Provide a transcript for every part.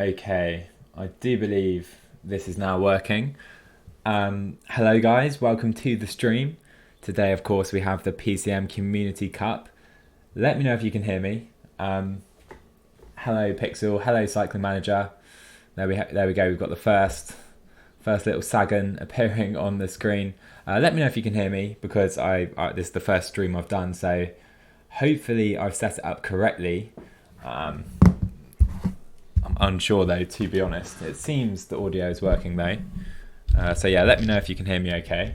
Okay, I do believe this is now working. Hello, guys, welcome to the stream. Today, of course, we have the PCM Community Cup. Let me know if you can hear me. Hello, Pixel. Hello, Cycling Manager. There we go. We've got the first little Sagan appearing on the screen. Let me know if you can hear me because this is the first stream I've done, so hopefully I've set it up correctly. I'm unsure though, to be honest. It seems the audio is working though. So yeah, let me know if you can hear me okay.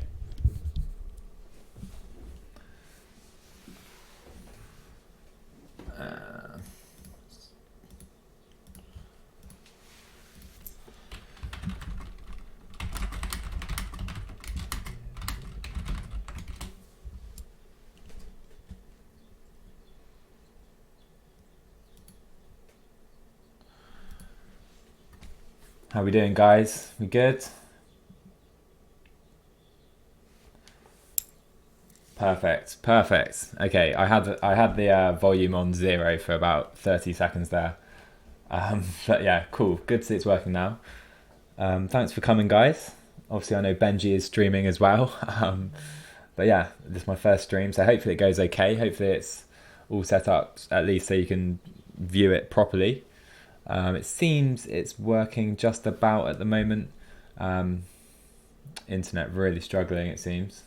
How we doing, guys? We good? Perfect. Okay, I had the volume on 0 for about 30 seconds there. But yeah, cool. Good to see it's working now. Thanks for coming, guys. Obviously, I know Benji is streaming as well. But yeah, this is my first stream, so hopefully it goes okay. Hopefully it's all set up at least so you can view it properly. It seems it's working just about at the moment. Internet really struggling, it seems.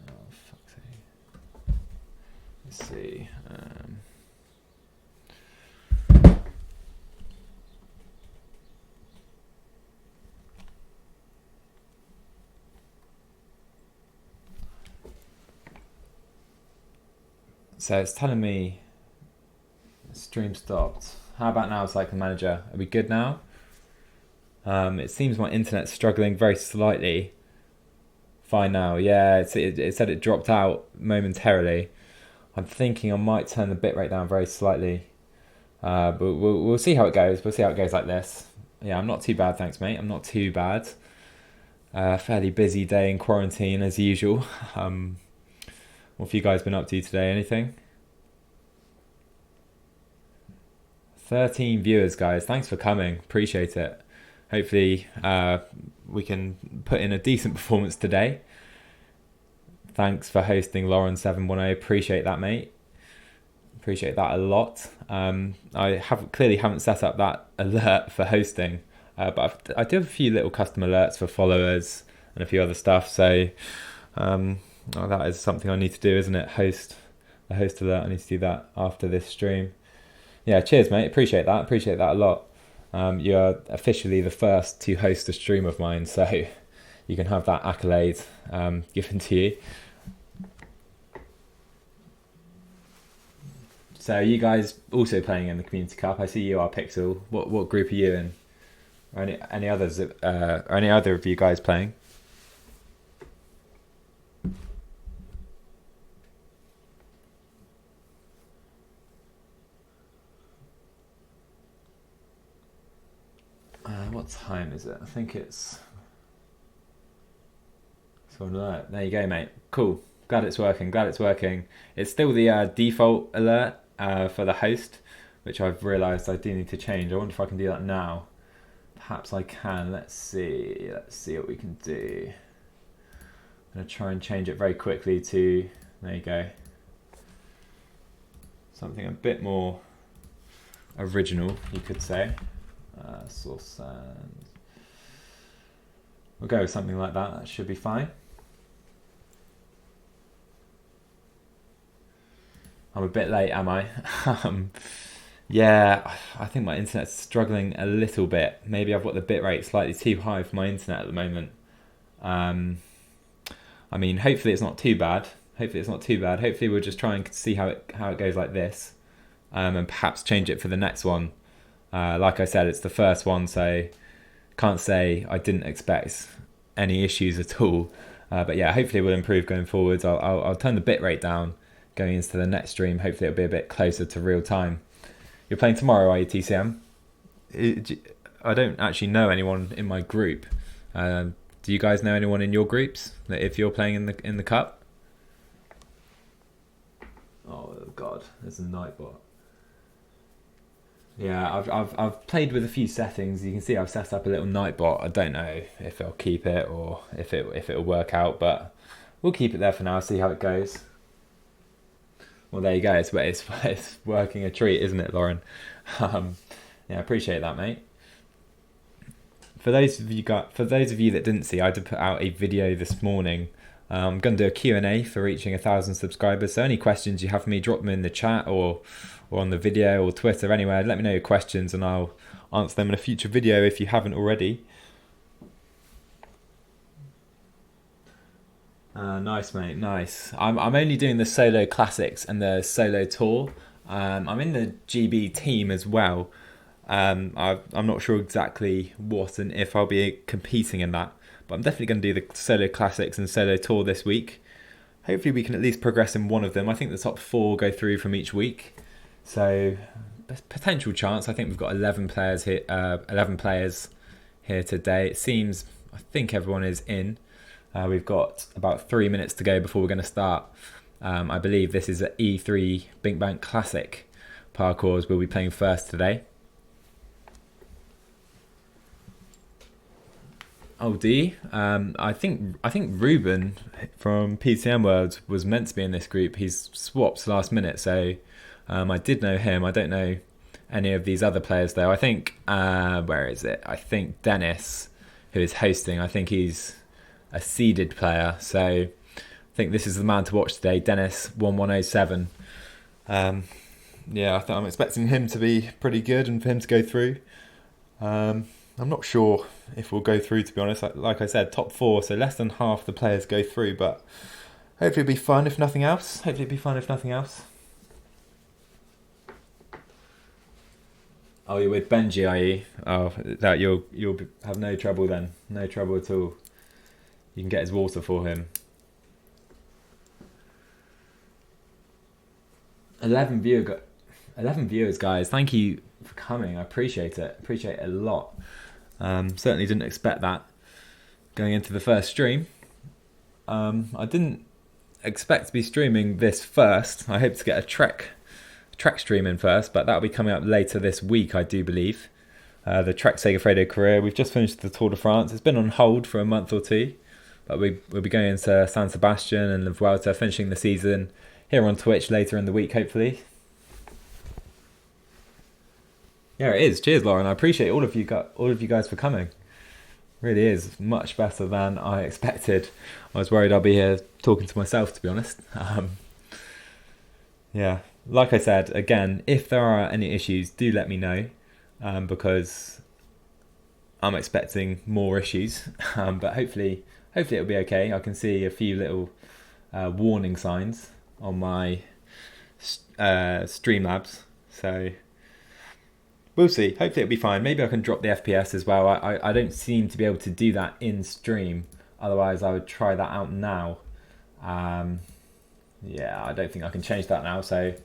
Oh, fuck's sake. Let's see. So it's telling me stream stopped. How about now, Cycling Manager? Are we good now? It seems my internet's struggling very slightly. Fine now. Yeah, it said it dropped out momentarily. I'm thinking I might turn the bitrate down very slightly. But we'll see how it goes. We'll see how it goes like this. Yeah, I'm not too bad, thanks, mate. I'm not too bad. Fairly busy day in quarantine as usual. What have you guys been up to today? Anything? 13 viewers, guys. Thanks for coming. Appreciate it. Hopefully we can put in a decent performance today. Thanks for hosting, Lauren710. Appreciate that, mate. Appreciate that a lot. I clearly haven't set up that alert for hosting, but I do have a few little custom alerts for followers and a few other stuff. So that is something I need to do, isn't it? A host alert. I need to do that after this stream. Yeah, cheers, mate. Appreciate that a lot. You're officially the first to host a stream of mine, so you can have that accolade given to you. So you guys also playing in the Community Cup? I see you are, Pixel. What group are you in? Or any others? Or any other of you guys playing? What time is it? I think it's... So alert. There you go, mate. Cool. Glad it's working. It's still the default alert for the host, which I've realised I do need to change. I wonder if I can do that now. Perhaps I can. Let's see what we can do. I'm going to try and change it very quickly to... There you go. Something a bit more original, you could say. Source and... We'll go with something like that. That should be fine. I'm a bit late, am I? Yeah, I think my internet's struggling a little bit. Maybe I've got the bitrate slightly too high for my internet at the moment. I mean, hopefully it's not too bad. Hopefully we'll just try and see how it goes like this, and perhaps change it for the next one. Like I said, it's the first one, so can't say I didn't expect any issues at all. But yeah, hopefully it will improve going forwards. I'll turn the bitrate down going into the next stream. Hopefully it'll be a bit closer to real time. You're playing tomorrow, are you, TCM? I don't actually know anyone in my group. Do you guys know anyone in your groups that if you're playing in the cup? Oh God, there's a Nightbot. Yeah, I've played with a few settings. You can see I've set up a little Nightbot. I don't know if I'll keep it or if it'll work out, but we'll keep it there for now. See how it goes. Well, there you go. It's working a treat, isn't it, Lauren? Um, yeah, I appreciate that, mate. For those of you that didn't see, I did put out a video this morning. I'm going to do a Q&A for reaching 1,000 subscribers. So any questions you have for me, drop them in the chat or on the video or Twitter, anywhere. Let me know your questions and I'll answer them in a future video if you haven't already. Nice, mate. Nice. I'm only doing the solo classics and the solo tour. I'm in the GB team as well. I'm not sure exactly what and if I'll be competing in that, but I'm definitely going to do the solo classics and solo tour this week. Hopefully we can at least progress in one of them. I think the top 4 go through from each week, so potential chance. I think we've got 11 players here. 11 players here today. It seems. I think everyone is in. We've got about 3 minutes to go before we're going to start. I believe this is an E3 Binkbank Classic parkours we'll be playing first today. Oh, D. I think Ruben from PTM World was meant to be in this group. He's swapped last minute, so I did know him. I don't know any of these other players though. I think where is it? I think Dennis, who is hosting. I think he's a seeded player, so I think this is the man to watch today. Dennis 1107. Yeah, I'm expecting him to be pretty good and for him to go through. I'm not sure if we'll go through, to be honest. Like I said, top 4, so less than half the players go through, but hopefully it'll be fun if nothing else. Oh, you're with Benji, are you? Oh, that you'll have no trouble then. No trouble at all. You can get his water for him. 11 viewers, guys. Thank you for coming. I appreciate it. Appreciate it a lot. Certainly didn't expect that going into the first stream. I didn't expect to be streaming this first. I hope to get a Trek stream in first, but that'll be coming up later this week, I do believe. The Trek Segafredo career. We've just finished the Tour de France. It's been on hold for a month or two, but we'll be going into San Sebastian and La Vuelta, finishing the season here on Twitch later in the week, hopefully. Yeah, it is. Cheers, Lauren. I appreciate all of you guys for coming. Really is much better than I expected. I was worried I'd be here talking to myself, to be honest. Yeah, like I said, again, if there are any issues, do let me know, because I'm expecting more issues. But hopefully it'll be okay. I can see a few little warning signs on my Streamlabs, so we'll see. Hopefully it'll be fine. Maybe I can drop the FPS as well. I don't seem to be able to do that in stream. Otherwise, I would try that out now. Yeah, I don't think I can change that now. So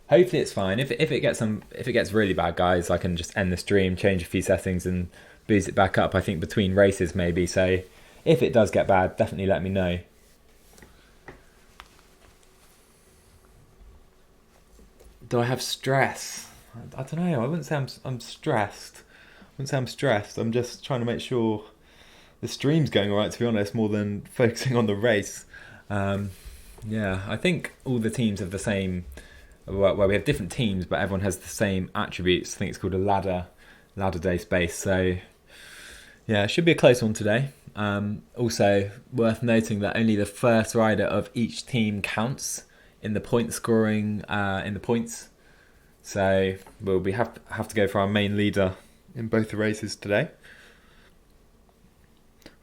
hopefully it's fine. If it gets really bad, guys, I can just end the stream, change a few settings, and boost it back up. I think between races maybe. So if it does get bad, definitely let me know. Do I have stress? I don't know. I wouldn't say I'm stressed. I'm just trying to make sure the stream's going all right, to be honest, more than focusing on the race. Yeah, I think all the teams have the same. Well, we have different teams, but everyone has the same attributes. I think it's called a ladder day space. So yeah, it should be a close one today. Also worth noting that only the first rider of each team counts in the point scoring, in the points. So we'll have to go for our main leader in both the races today.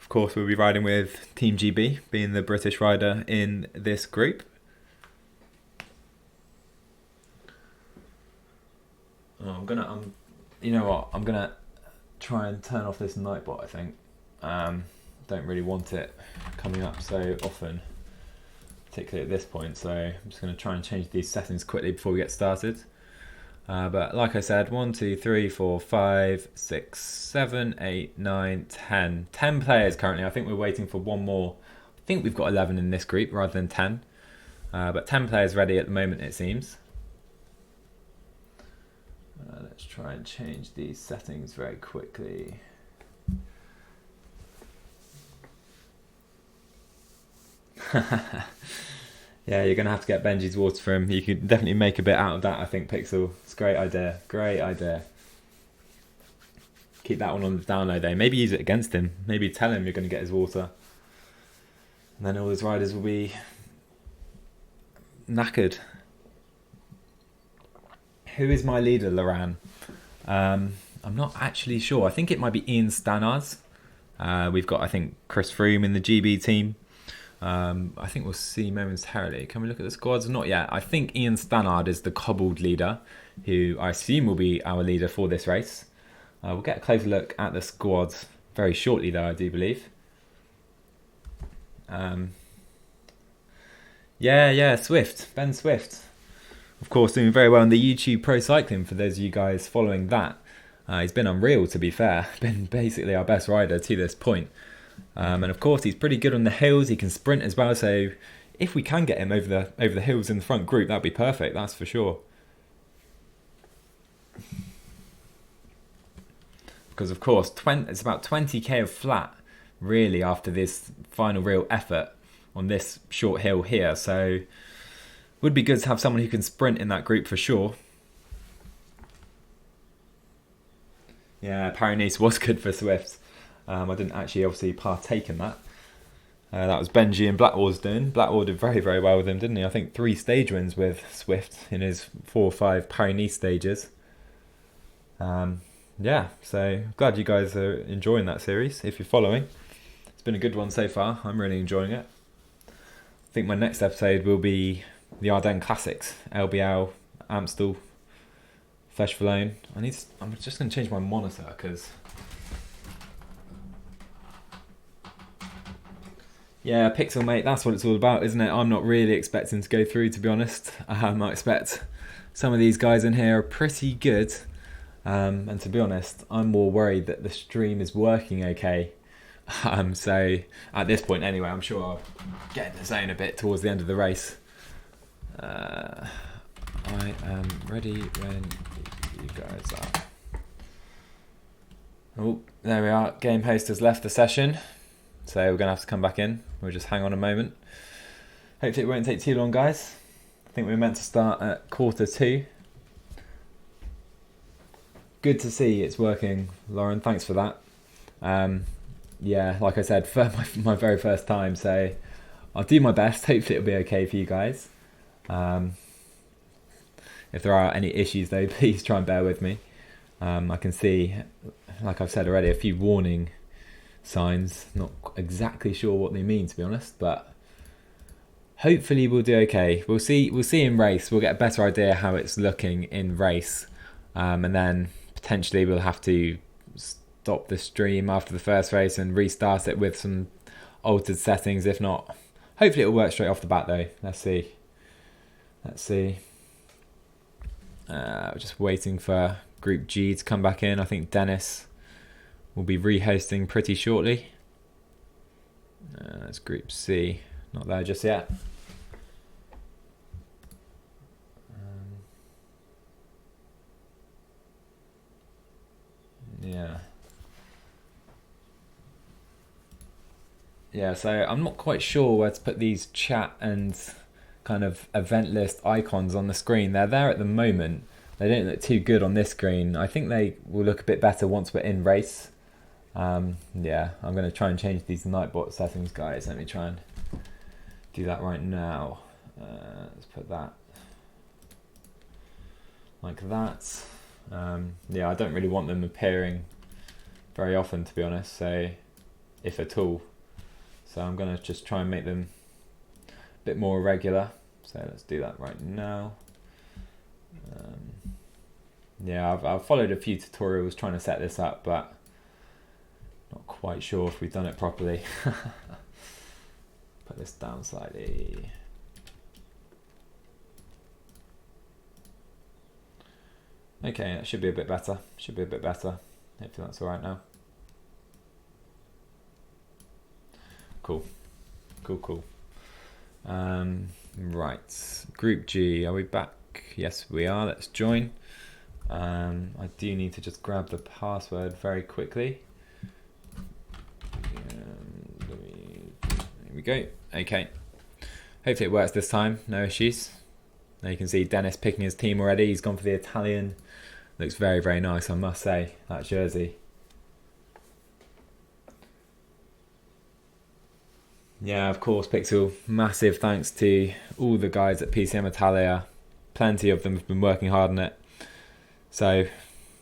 Of course, we'll be riding with Team GB, being the British rider in this group. Oh, I'm gonna try and turn off this Nightbot. I think don't really want it coming up so often, particularly at this point. So I'm just gonna try and change these settings quickly before we get started. But like I said, 1, 2, 3, 4, 5, 6, 7, 8, 9, 10. 10 players currently. I think we're waiting for one more. I think we've got 11 in this group rather than 10. But 10 players ready at the moment, it seems. Let's try and change these settings very quickly. Yeah, you're gonna have to get Benji's water for him. You could definitely make a bit out of that, I think, Pixel. It's a great idea. Great idea. Keep that one on the download though. Maybe use it against him. Maybe tell him you're gonna get his water. And then all his riders will be knackered. Who is my leader, Loran? I'm not actually sure. I think it might be Ian Stannard. We've got, I think, Chris Froome in the GB team. I think we'll see momentarily. Can we look at the squads? Not yet. I think Ian Stannard is the cobbled leader, who I assume will be our leader for this race. We'll get a closer look at the squads very shortly, though, I do believe. Yeah, Swift. Ben Swift. Of course, doing very well in the YouTube Pro Cycling, for those of you guys following that. He's been unreal, to be fair. Been basically our best rider to this point. And of course, he's pretty good on the hills. He can sprint as well. So if we can get him over the hills in the front group, that'd be perfect. That's for sure. Because of course, it's about 20k of flat, really, after this final real effort on this short hill here. So would be good to have someone who can sprint in that group for sure. Yeah, Paris-Nice was good for Swift. I didn't actually obviously partake in that. That was Benji and Blackwall's doing. Blackwall did very, very well with him, didn't he? I think 3 stage wins with Swift in his 4 or 5 Paris-Nice stages. Yeah, so glad you guys are enjoying that series. If you're following, it's been a good one so far. I'm really enjoying it. I think my next episode will be the Ardennes Classics, LBL, Amstel, Fleche-Wallonne. I'm just going to change my monitor because... Yeah, Pixel, mate, that's what it's all about, isn't it? I'm not really expecting to go through, to be honest. I expect some of these guys in here are pretty good. And to be honest, I'm more worried that the stream is working okay. So at this point anyway, I'm sure I'll get in the zone a bit towards the end of the race. I am ready when you guys are. Oh, there we are. Game host has left the session. So we're going to have to come back in. We'll just hang on a moment. Hopefully it won't take too long, guys. I think we're meant to start at 1:45. Good to see it's working, Lauren. Thanks for that. Yeah, like I said, for my very first time, so I'll do my best. Hopefully it'll be okay for you guys. If there are any issues, though, please try and bear with me. I can see, like I've said already, a few warning signs. Not exactly sure what they mean, to be honest, but hopefully we'll do okay. We'll see in race. We'll get a better idea how it's looking in race, and then potentially we'll have to stop the stream after the first race and restart it with some altered settings. If not, hopefully it'll work straight off the bat, though. Let's see. We're just waiting for Group G to come back in. I think Dennis will be re-hosting pretty shortly. It's Group C, not there just yet. Yeah, so I'm not quite sure where to put these chat and kind of event list icons on the screen. They're there at the moment. They don't look too good on this screen. I think they will look a bit better once we're in race. Yeah, I'm going to try and change these Nightbot settings, guys. Let me try and do that right now. Let's put that like that. Yeah, I don't really want them appearing very often, to be honest, so if at all. So I'm going to just try and make them a bit more regular. So let's do that right now. Yeah, I've followed a few tutorials trying to set this up, but not quite sure if we've done it properly. Put this down slightly. Okay, that should be a bit better. Hopefully that's all right now. Cool. Right, Group G, are we back? Yes, we are. Let's join. I do need to just grab the password very quickly. Here we go. Okay. Hopefully it works this time. No issues. Now you can see Dennis picking his team already. He's gone for the Italian. Looks very, very nice, I must say, that jersey. Yeah, of course, Pixel. Massive thanks to all the guys at PCM Italia. Plenty of them have been working hard on it. So,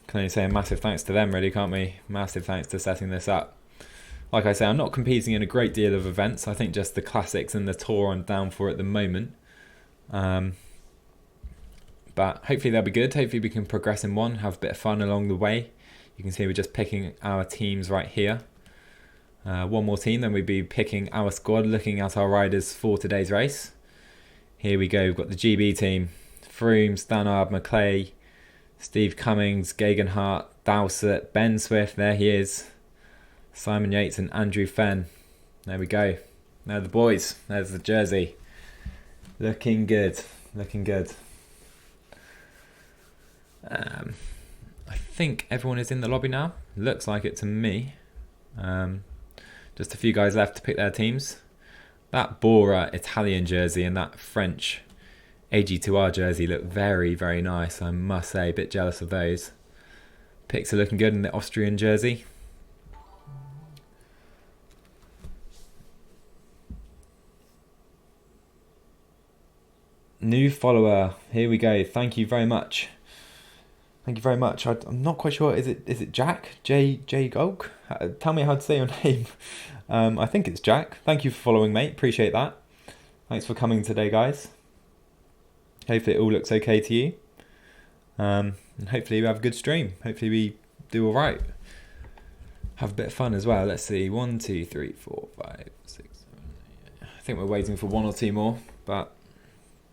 can only say a massive thanks to them, really, can't we? Massive thanks to setting this up. Like I say, I'm not competing in a great deal of events. I think just the classics and the tour I'm down for at the moment. But hopefully they'll be good. Hopefully we can progress in one, have a bit of fun along the way. You can see we're just picking our teams right here. One more team, then we'd be picking our squad, looking at our riders for today's race. Here we go, we've got the GB team. Froome, Stannard, McClay, Steve Cummings, Gegenhardt, Dowsett, Ben Swift, there he is. Simon Yates and Andrew Fenn. There we go. There are the boys. There's the jersey. Looking good. Looking good. I think everyone is in the lobby now. Looks like it to me. Just a few guys left to pick their teams. That Bora Italian jersey and that French AG2R jersey look very, very nice, I must say. A bit jealous of those. Picks are looking good in the Austrian jersey. New follower. Here we go. Thank you very much. Thank you very much. I'm not quite sure. Is it Jack? J Golk? Tell me how to say your name. I think it's Jack. Thank you for following, mate. Appreciate that. Thanks for coming today, guys. Hopefully it all looks okay to you. And hopefully we have a good stream. Hopefully we do all right. Have a bit of fun as well. Let's see. 1, 2, 3, 4, 5, 6, 7, 8. I think we're waiting for one or two more, but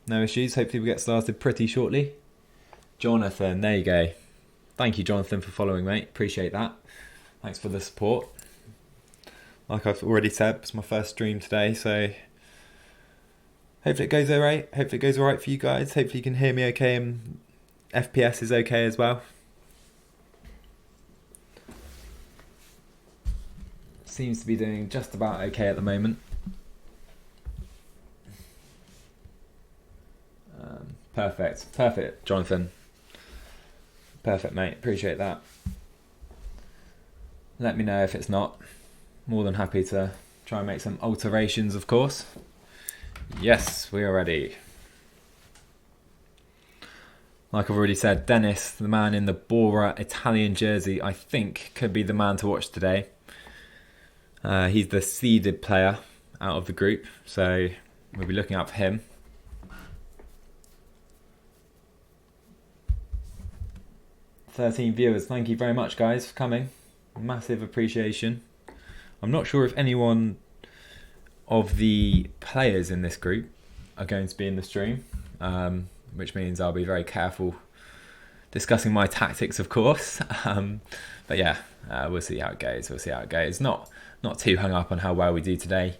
no issues. Hopefully we get started pretty shortly. Jonathan, there you go. Thank you, Jonathan, for following, mate. Appreciate that. Thanks for the support. Like I've already said, it's my first stream today, so hopefully it goes alright. Hopefully it goes alright for you guys. Hopefully you can hear me okay and FPS is okay as well. Seems to be doing just about okay at the moment. Perfect, Jonathan. Perfect, mate. Appreciate that. Let me know if it's not. More than happy to try and make some alterations, of course. Yes, we are ready. Like I've already said, Dennis, the man in the Bora Italian jersey, I think could be the man to watch today. He's the seeded player out of the group, so we'll be looking out for him. 13 viewers. Thank you very much, guys, for coming. Massive appreciation. I'm not sure if anyone of the players in this group are going to be in the stream, which means I'll be very careful discussing my tactics, of course. But yeah, we'll see how it goes. Not too hung up on how well we do today.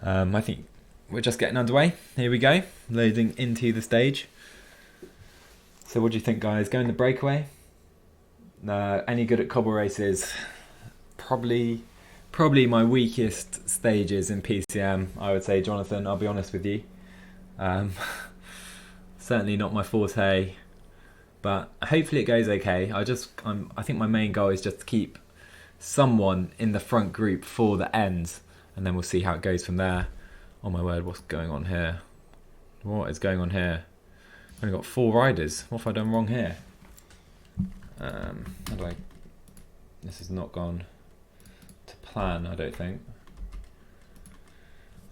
I think we're just getting underway. Here we go, loading into the stage. So what do you think, guys? Going the breakaway? Any good at cobble races? Probably my weakest stages in PCM, I would say, Jonathan. I'll be honest with you. Certainly not my forte, but hopefully it goes okay. I think my main goal is just to keep someone in the front group for the end, and then we'll see how it goes from there. Oh my word, what's going on here? What is going on here? I've only got 4 riders. What have I done wrong here? This has not gone to plan, I don't think.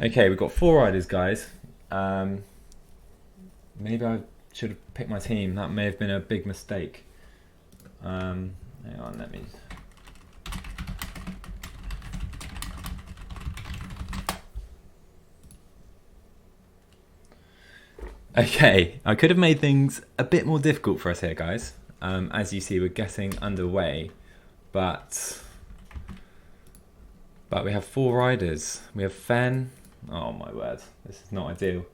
Okay, we've got 4 riders, guys. Maybe I should have picked my team. That may have been a big mistake. Hang on, let me... Okay, I could have made things a bit more difficult for us here, guys. As you see, we're getting underway, but we have 4 riders. We have Fenn. Oh my word, this is not ideal.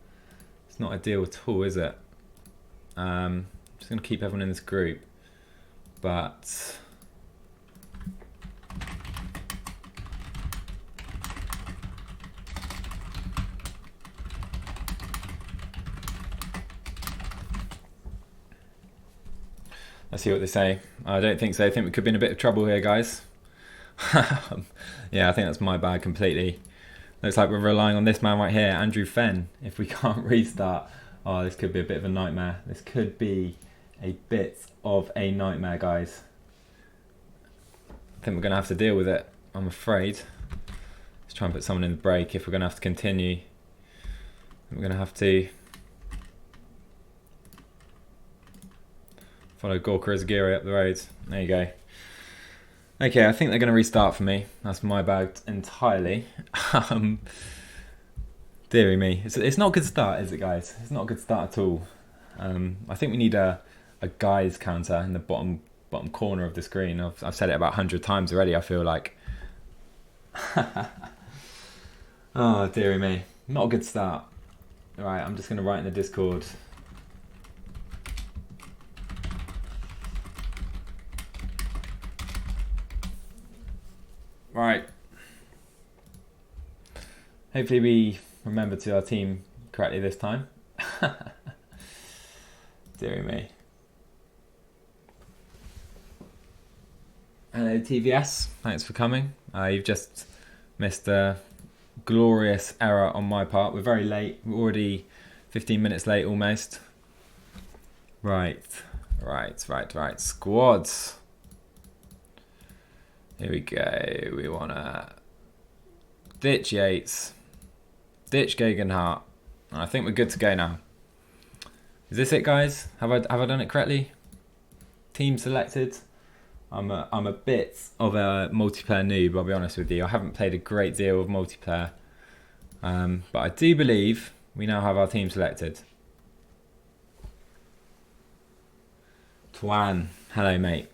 It's not ideal at all, is it? Just going to keep everyone in this group. but let's see what they say. I don't think so. I think we could be in a bit of trouble here, guys. Yeah, I think that's my bad completely. Looks like we're relying on this man right here, Andrew Fenn. If we can't restart, oh, this could be a bit of a nightmare. This could be a bit of a nightmare, guys. I think we're going to have to deal with it, I'm afraid. Let's try and put someone in the break if we're going to have to continue. We're going to have to follow Gorka Azagiri up the road. There you go. Okay, I think they're going to restart for me. That's my bag entirely. Deary me. It's not a good start, is it, guys? It's not a good start at all. I think we need a guys counter in the bottom corner of the screen. I've said it about 100 times already, I feel like. Oh, dearie me. Not a good start. Right, I'm just going to write in the Discord. Right. Hopefully we remember to our team correctly this time. Deary me. Hello TVS, thanks for coming. You've just missed a glorious error on my part. We're very late. We're already 15 minutes late almost. Right. Squads. Here we go. We want to ditch Yates, ditch Gegenhardt. I think we're good to go now. Is this it, guys? Have I done it correctly? Team selected. I'm a bit of a multiplayer noob, I'll be honest with you. I haven't played a great deal of multiplayer, but I do believe we now have our team selected. Twan, hello mate.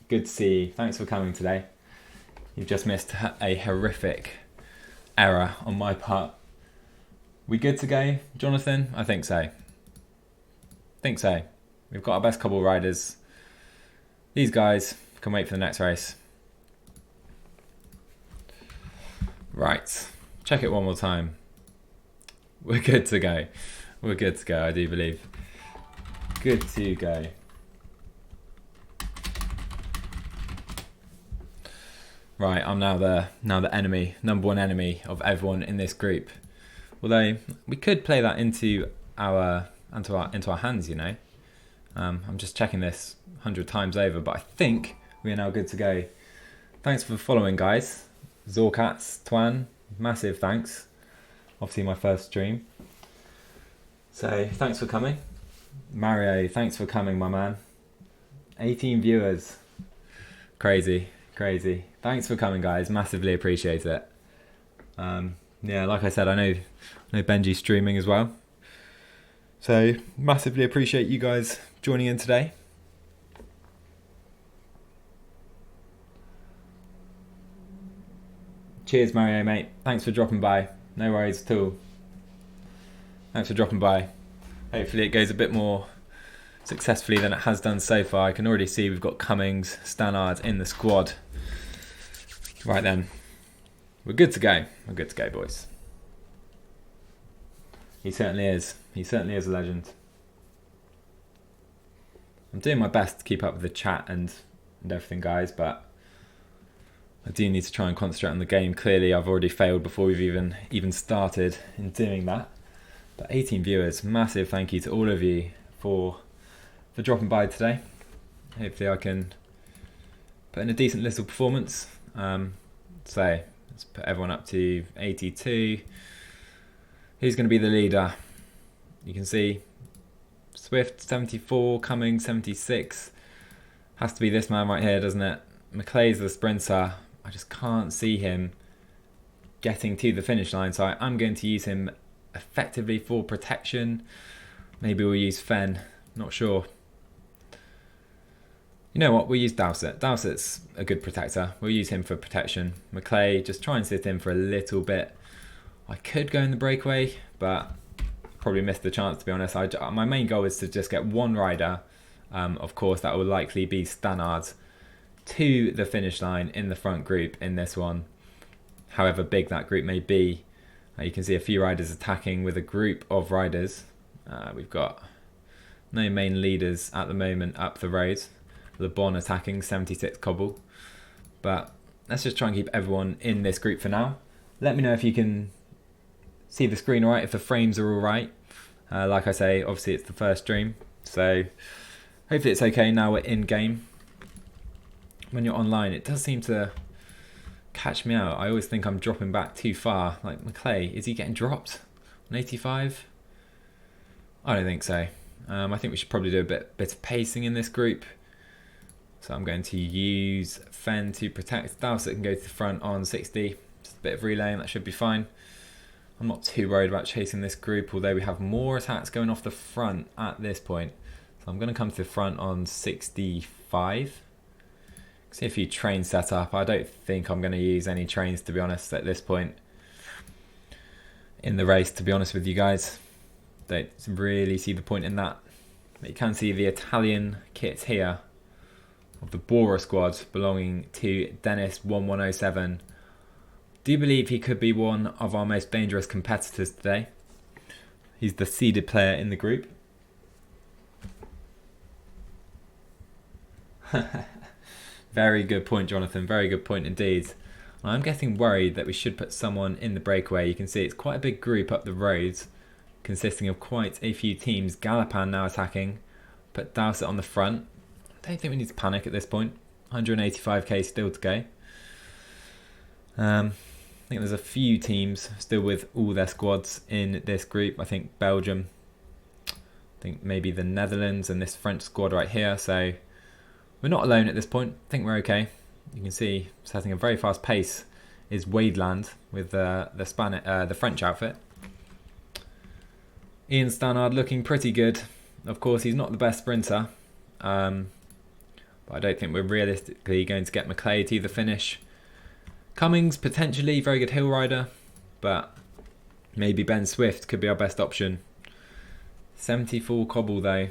Good to see you. Thanks for coming today. You've just missed a horrific error on my part. We good to go, Jonathan? I think so. We've got our best cobble riders. These guys can wait for the next race. Right. Check it one more time. We're good to go. I do believe. Good to go. Right, I'm now the enemy, number one enemy of everyone in this group. Although we could play that into our hands, you know. I'm just checking this 100 times over, but I think we are now good to go. Thanks for following, guys. Zorkats, Twan, massive thanks. Obviously my first stream. So thanks for coming. Mario, thanks for coming, my man. 18 viewers. Crazy. Thanks for coming, guys. Massively appreciate it. Yeah, like I said, I know Benji's streaming as well. So massively appreciate you guys joining in today. Cheers, Mario, mate. Thanks for dropping by. No worries at all. Thanks for dropping by. Hopefully it goes a bit more successfully than it has done so far. I can already see we've got Cummings, Stannard in the squad. Right then. We're good to go. Boys. He certainly is. He certainly is a legend. I'm doing my best to keep up with the chat and everything, guys, but I do need to try and concentrate on the game. Clearly, I've already failed before we've even started in doing that. But 18 viewers, massive thank you to all of you for dropping by today. Hopefully I can put in a decent little performance. So let's put everyone up to 82. Who's going to be the leader? You can see Swift 74, Cummings 76. Has to be this man right here, doesn't it? McClay's the sprinter. I just can't see him getting to the finish line, so I'm going to use him effectively for protection. Maybe we'll use Fenn, not sure. You know what, we'll use Dowsett. Dowsett's a good protector. We'll use him for protection. McClay, just try and sit in for a little bit. I could go in the breakaway, but probably missed the chance, to be honest. My main goal is to just get one rider Of course, that will likely be Stannard to the finish line in the front group in this one, however big that group may be. You can see a few riders attacking with a group of riders. We've got no main leaders at the moment up the road. Le Bon attacking 76 cobble, but let's just try and keep everyone in this group for now. Let me know if you can see the screen alright, if the frames are alright. Like I say, obviously it's the first stream, so hopefully it's okay now we're in game. When you're online, it does seem to catch me out. I always think I'm dropping back too far. Like Maclay, is he getting dropped on 85? I don't think so. I think we should probably do a bit of pacing in this group. So I'm going to use Fen to protect. Dowsett can go to the front on 60. Just a bit of relaying, that should be fine. I'm not too worried about chasing this group, although we have more attacks going off the front at this point. So I'm going to come to the front on 65. See a few trains set up. I don't think I'm going to use any trains, to be honest, at this point in the race, to be honest with you guys. Don't really see the point in that. But you can see the Italian kit here of the Bora squad belonging to Dennis 1107. Do you believe he could be one of our most dangerous competitors today? He's the seeded player in the group. Very good point, Jonathan. Very good point indeed. I'm getting worried that we should put someone in the breakaway. You can see it's quite a big group up the roads, consisting of quite a few teams. Galopan now attacking. Put Dowsett on the front. I don't think we need to panic at this point. 185k still to go. I think there's a few teams still with all their squads in this group. I think Belgium. I think maybe the Netherlands and this French squad right here. So we're not alone at this point. I think we're okay. You can see setting a very fast pace is Wadeland with the French outfit. Ian Stannard looking pretty good. Of course, he's not the best sprinter, but I don't think we're realistically going to get Maclay to the finish. Cummings potentially very good hill rider, but maybe Ben Swift could be our best option. 74 cobble though.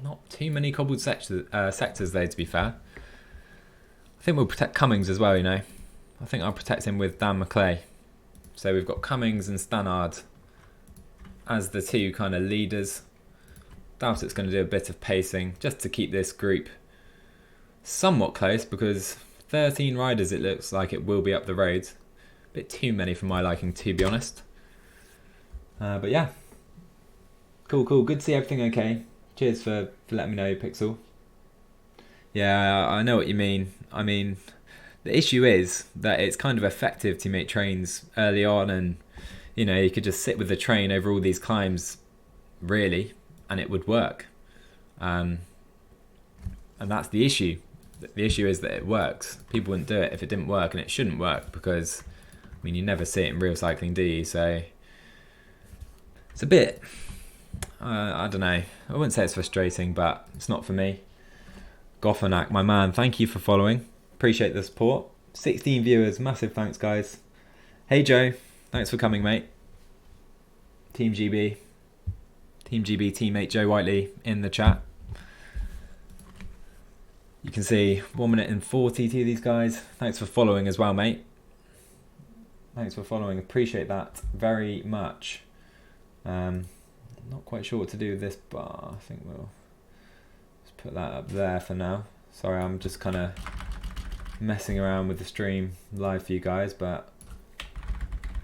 Not too many cobbled sectors though, to be fair. I think we'll protect Cummings as well, you know. I think I'll protect him with Dan Maclay. So we've got Cummings and Stannard as the two kind of leaders. Dowsett's going to do a bit of pacing just to keep this group somewhat close, because 13 riders it looks like it will be up the road. A bit too many for my liking, to be honest. But yeah. Cool. Good to see everything okay. Cheers for letting me know, Pixel. Yeah, I know what you mean. I mean, the issue is that it's kind of effective to make trains early on, and you know, you could just sit with the train over all these climbs, really, and it would work. And that's the issue. The issue is that it works. People wouldn't do it if it didn't work, and it shouldn't work because, I mean, you never see it in real cycling, do you? So it's a bit... I don't know. I wouldn't say it's frustrating, but it's not for me. Goffernack, my man, thank you for following. Appreciate the support. 16 viewers, massive thanks, guys. Hey, Joe. Thanks for coming, mate. Team GB teammate Joe Whiteley in the chat. You can see 1 minute and 40 to these guys. Thanks for following as well, mate. Thanks for following. Appreciate that very much. Not quite sure what to do with this bar. I think we'll just put that up there for now. Sorry, I'm just kind of messing around with the stream live for you guys, but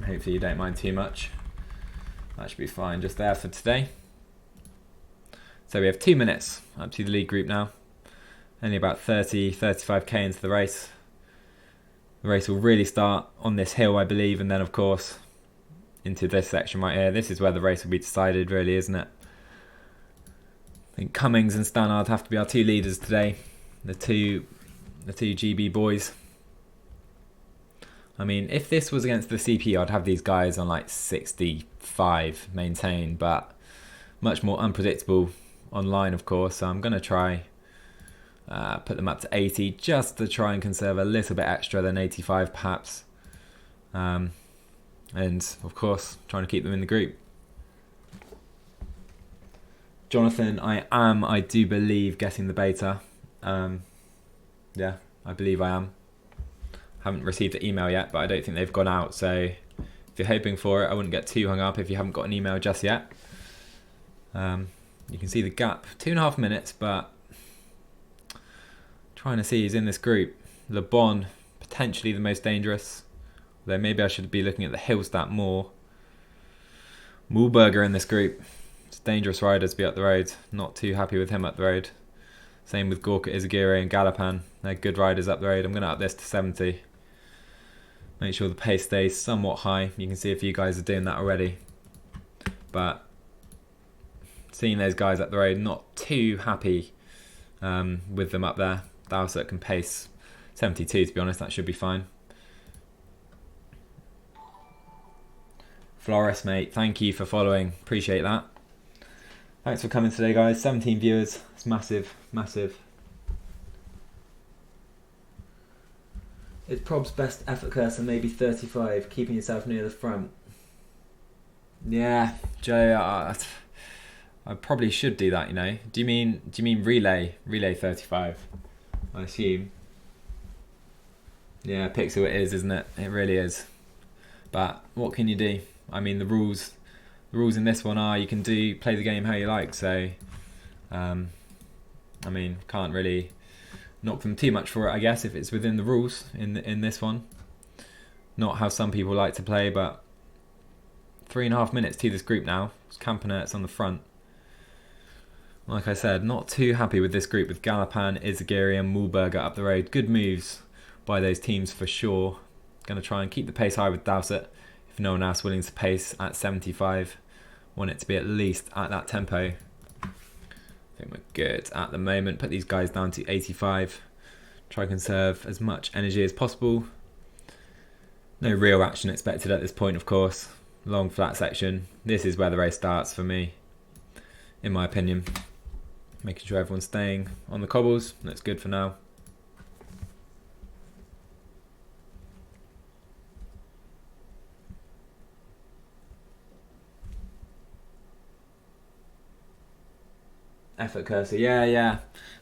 hopefully you don't mind too much. That should be fine just there for today. So we have 2 minutes up to the lead group now. Only about 35k into the race. The race will really start on this hill, I believe, and then of course into this section right here. This is where the race will be decided, really, isn't it? I think Cummings and Stannard have to be our two leaders today. The two GB boys. I mean, if this was against the CP, I'd have these guys on like 65 maintain, but much more unpredictable online, of course. So I'm going to try put them up to 80 just to try and conserve a little bit extra than 85 perhaps. And of course, trying to keep them in the group. Jonathan, I do believe, getting the beta. Yeah, I believe I am. Haven't received the email yet, but I don't think they've gone out. So if you're hoping for it, I wouldn't get too hung up if you haven't got an email just yet. You can see the gap, 2.5 minutes, but trying to see who's in this group. Le Bon, potentially the most dangerous. Though maybe I should be looking at the hill stat more. Mühlberger in this group. It's dangerous riders be up the road. Not too happy with him up the road. Same with Gorka, Izagirre and Galopan. They're good riders up the road. I'm going to up this to 70. Make sure the pace stays somewhat high. You can see a few guys are doing that already. But seeing those guys up the road, not too happy with them up there. Dowsett can pace 72, to be honest. That should be fine. Flores, mate, thank you for following. Appreciate that. Thanks for coming today, guys. 17 viewers. It's massive, massive. It's Prob's best effort cursor, maybe 35, keeping yourself near the front. Yeah, Joe, I probably should do that, you know. Do you mean relay 35? I assume. Yeah, Pixel it is, isn't it? It really is. But what can you do? I mean, the rules in this one are you can play the game how you like. So, I mean, can't really knock them too much for it, I guess, if it's within the rules in this one. Not how some people like to play, but 3.5 minutes to this group now. It's Camponert's on the front. Like I said, not too happy with this group with Galopan, Izagirre and Mühlberger up the road. Good moves by those teams for sure. Going to try and keep the pace high with Dowsett. If no one else willing to pace at 75. Want it to be at least at that tempo. I think we're good at the moment. Put these guys down to 85. Try and conserve as much energy as possible. No real action expected at this point, of course. Long flat section. This is where the race starts for me, in my opinion. Making sure everyone's staying on the cobbles. That's good for now. Effort cursor, yeah.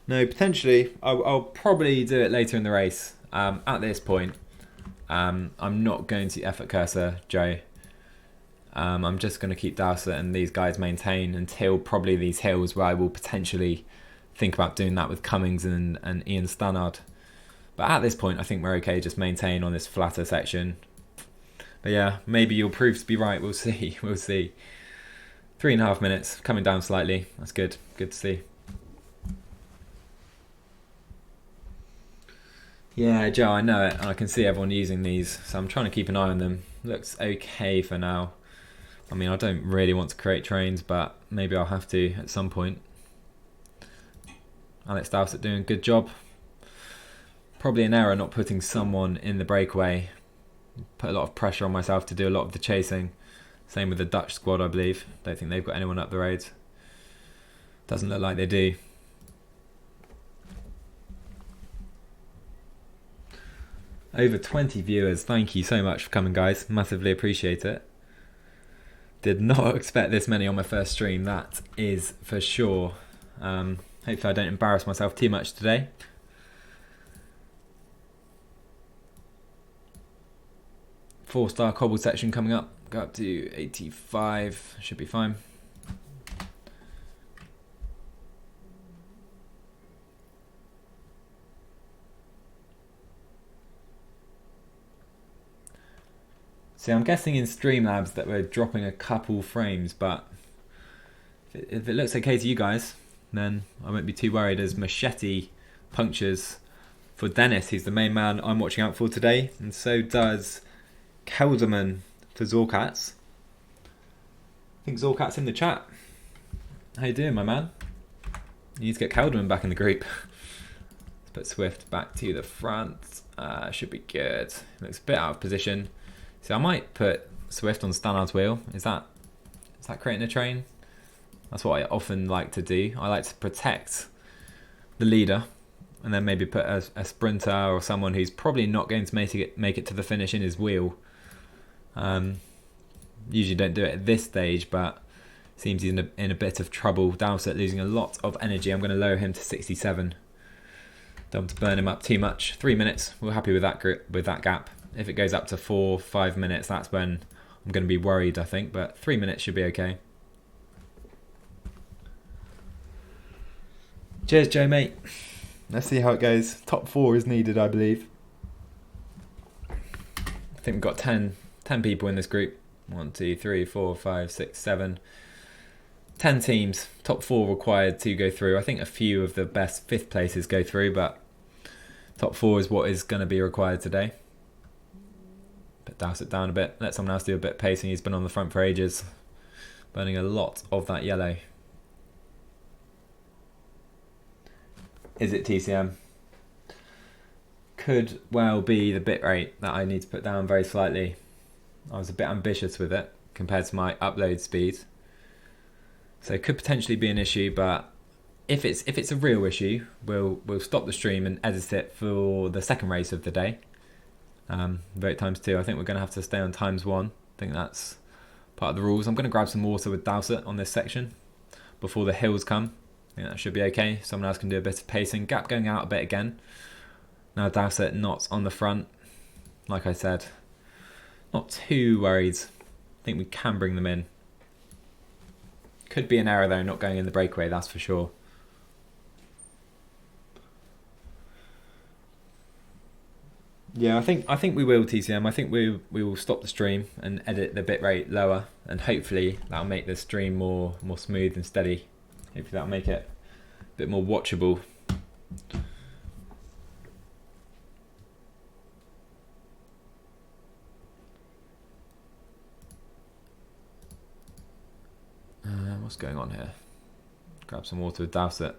No, potentially. I'll probably do it later in the race. At this point, I'm not going to effort cursor Joe. I'm just going to keep Dowsett and these guys maintain until probably these hills where I will potentially think about doing that with Cummings and Ian Stannard. But at this point, I think we're okay. Just maintain on this flatter section. But yeah, maybe you'll prove to be right. We'll see. We'll see. 3.5 minutes, coming down slightly. That's good. Good to see. Yeah, Joe, I know it. I can see everyone using these, so I'm trying to keep an eye on them. Looks okay for now. I mean, I don't really want to create trains, but maybe I'll have to at some point. Alex Dowsett doing a good job. Probably an error not putting someone in the breakaway. Put a lot of pressure on myself to do a lot of the chasing. Same with the Dutch squad, I believe. Don't think they've got anyone up the road. Doesn't look like they do. Over 20 viewers. Thank you so much for coming, guys. Massively appreciate it. Did not expect this many on my first stream, that is for sure. Hopefully I don't embarrass myself too much today. Four-star cobble section coming up. Go up to 85. Should be fine. See, I'm guessing in Streamlabs that we're dropping a couple frames, but if it looks okay to you guys, then I won't be too worried as Machete punctures for Dennis. He's the main man I'm watching out for today, and so does Kelderman for Zorkats. I think Zorkat's in the chat. How you doing, my man? You need to get Kelderman back in the group. Let's put Swift back to the front. Should be good. Looks a bit out of position. So I might put Swift on Stannard's wheel. Is that creating a train? That's what I often like to do. I like to protect the leader and then maybe put a sprinter or someone who's probably not going to make it to the finish in his wheel. Usually don't do it at this stage, but Seems he's in a bit of trouble. Dowsett losing a lot of energy. I'm going to lower him to 67. Don't want to burn him up too much. 3 minutes. We're happy with that gap. If it goes up to 4-5 minutes, that's when I'm going to be worried, I think. But 3 minutes should be okay. Cheers, Joe, mate. Let's see how it goes. Top 4 is needed, I believe. I think we've got 10 people in this group. 1, 2, 3, 4, 5, 6, 7. 10 teams. Top 4 required to go through. I think a few of the best 5th places go through, but top 4 is what is going to be required today. But douse it down a bit. Let someone else do a bit of pacing. He's been on the front for ages. Burning a lot of that yellow. Is it TCM? Could well be the bit rate that I need to put down very slightly. I was a bit ambitious with it compared to my upload speed. So it could potentially be an issue, but if it's a real issue, we'll stop the stream and edit it for the second race of the day. Vote ×2. I think we're going to have to stay on ×1. I think that's part of the rules. I'm going to grab some water with Dowsett on this section before the hills come. I think that should be okay. Someone else can do a bit of pacing. Gap going out a bit again. Now Dowsett not on the front. Like I said, not too worried. I think we can bring them in. Could be an error though, not going in the breakaway, that's for sure. Yeah, I think we will, TCM. I think we will stop the stream and edit the bitrate lower, and hopefully that'll make the stream more smooth and steady. Hopefully that'll make it a bit more watchable. What's going on here? Grab some water with Dowsett.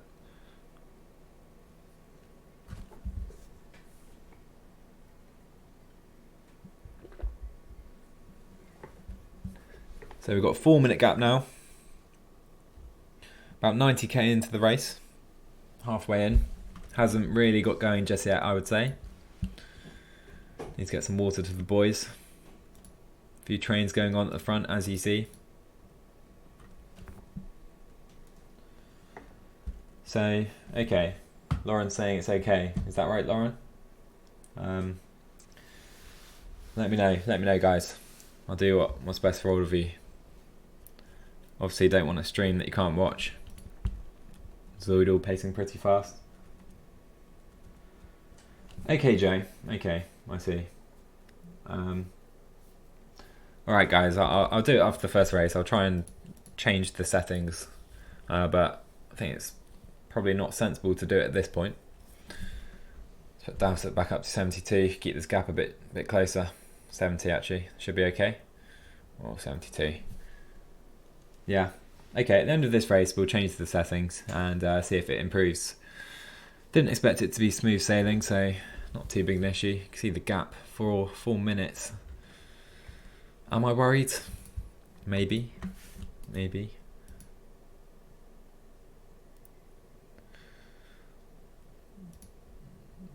So we've got a 4-minute gap now. About 90k into the race. Halfway in. Hasn't really got going just yet, I would say. Need to get some water to the boys. A few trains going on at the front, as you see. So, okay. Lauren's saying it's okay. Is that right, Lauren? Let me know, guys. I'll do what's best for all of you. Obviously, you don't want a stream that you can't watch. Zoidal pacing pretty fast. Okay, Joe. Okay, I see. Alright, guys. I'll do it after the first race. I'll try and change the settings. But I think it's probably not sensible to do it at this point. Let's put Dowsett back up to 72. Keep this gap a bit closer. 70 actually. Should be okay. Or 72. Yeah. Okay, at the end of this race, we'll change the settings and see if it improves. Didn't expect it to be smooth sailing, so not too big an issue. You can see the gap for 4 minutes. Am I worried? Maybe. Maybe.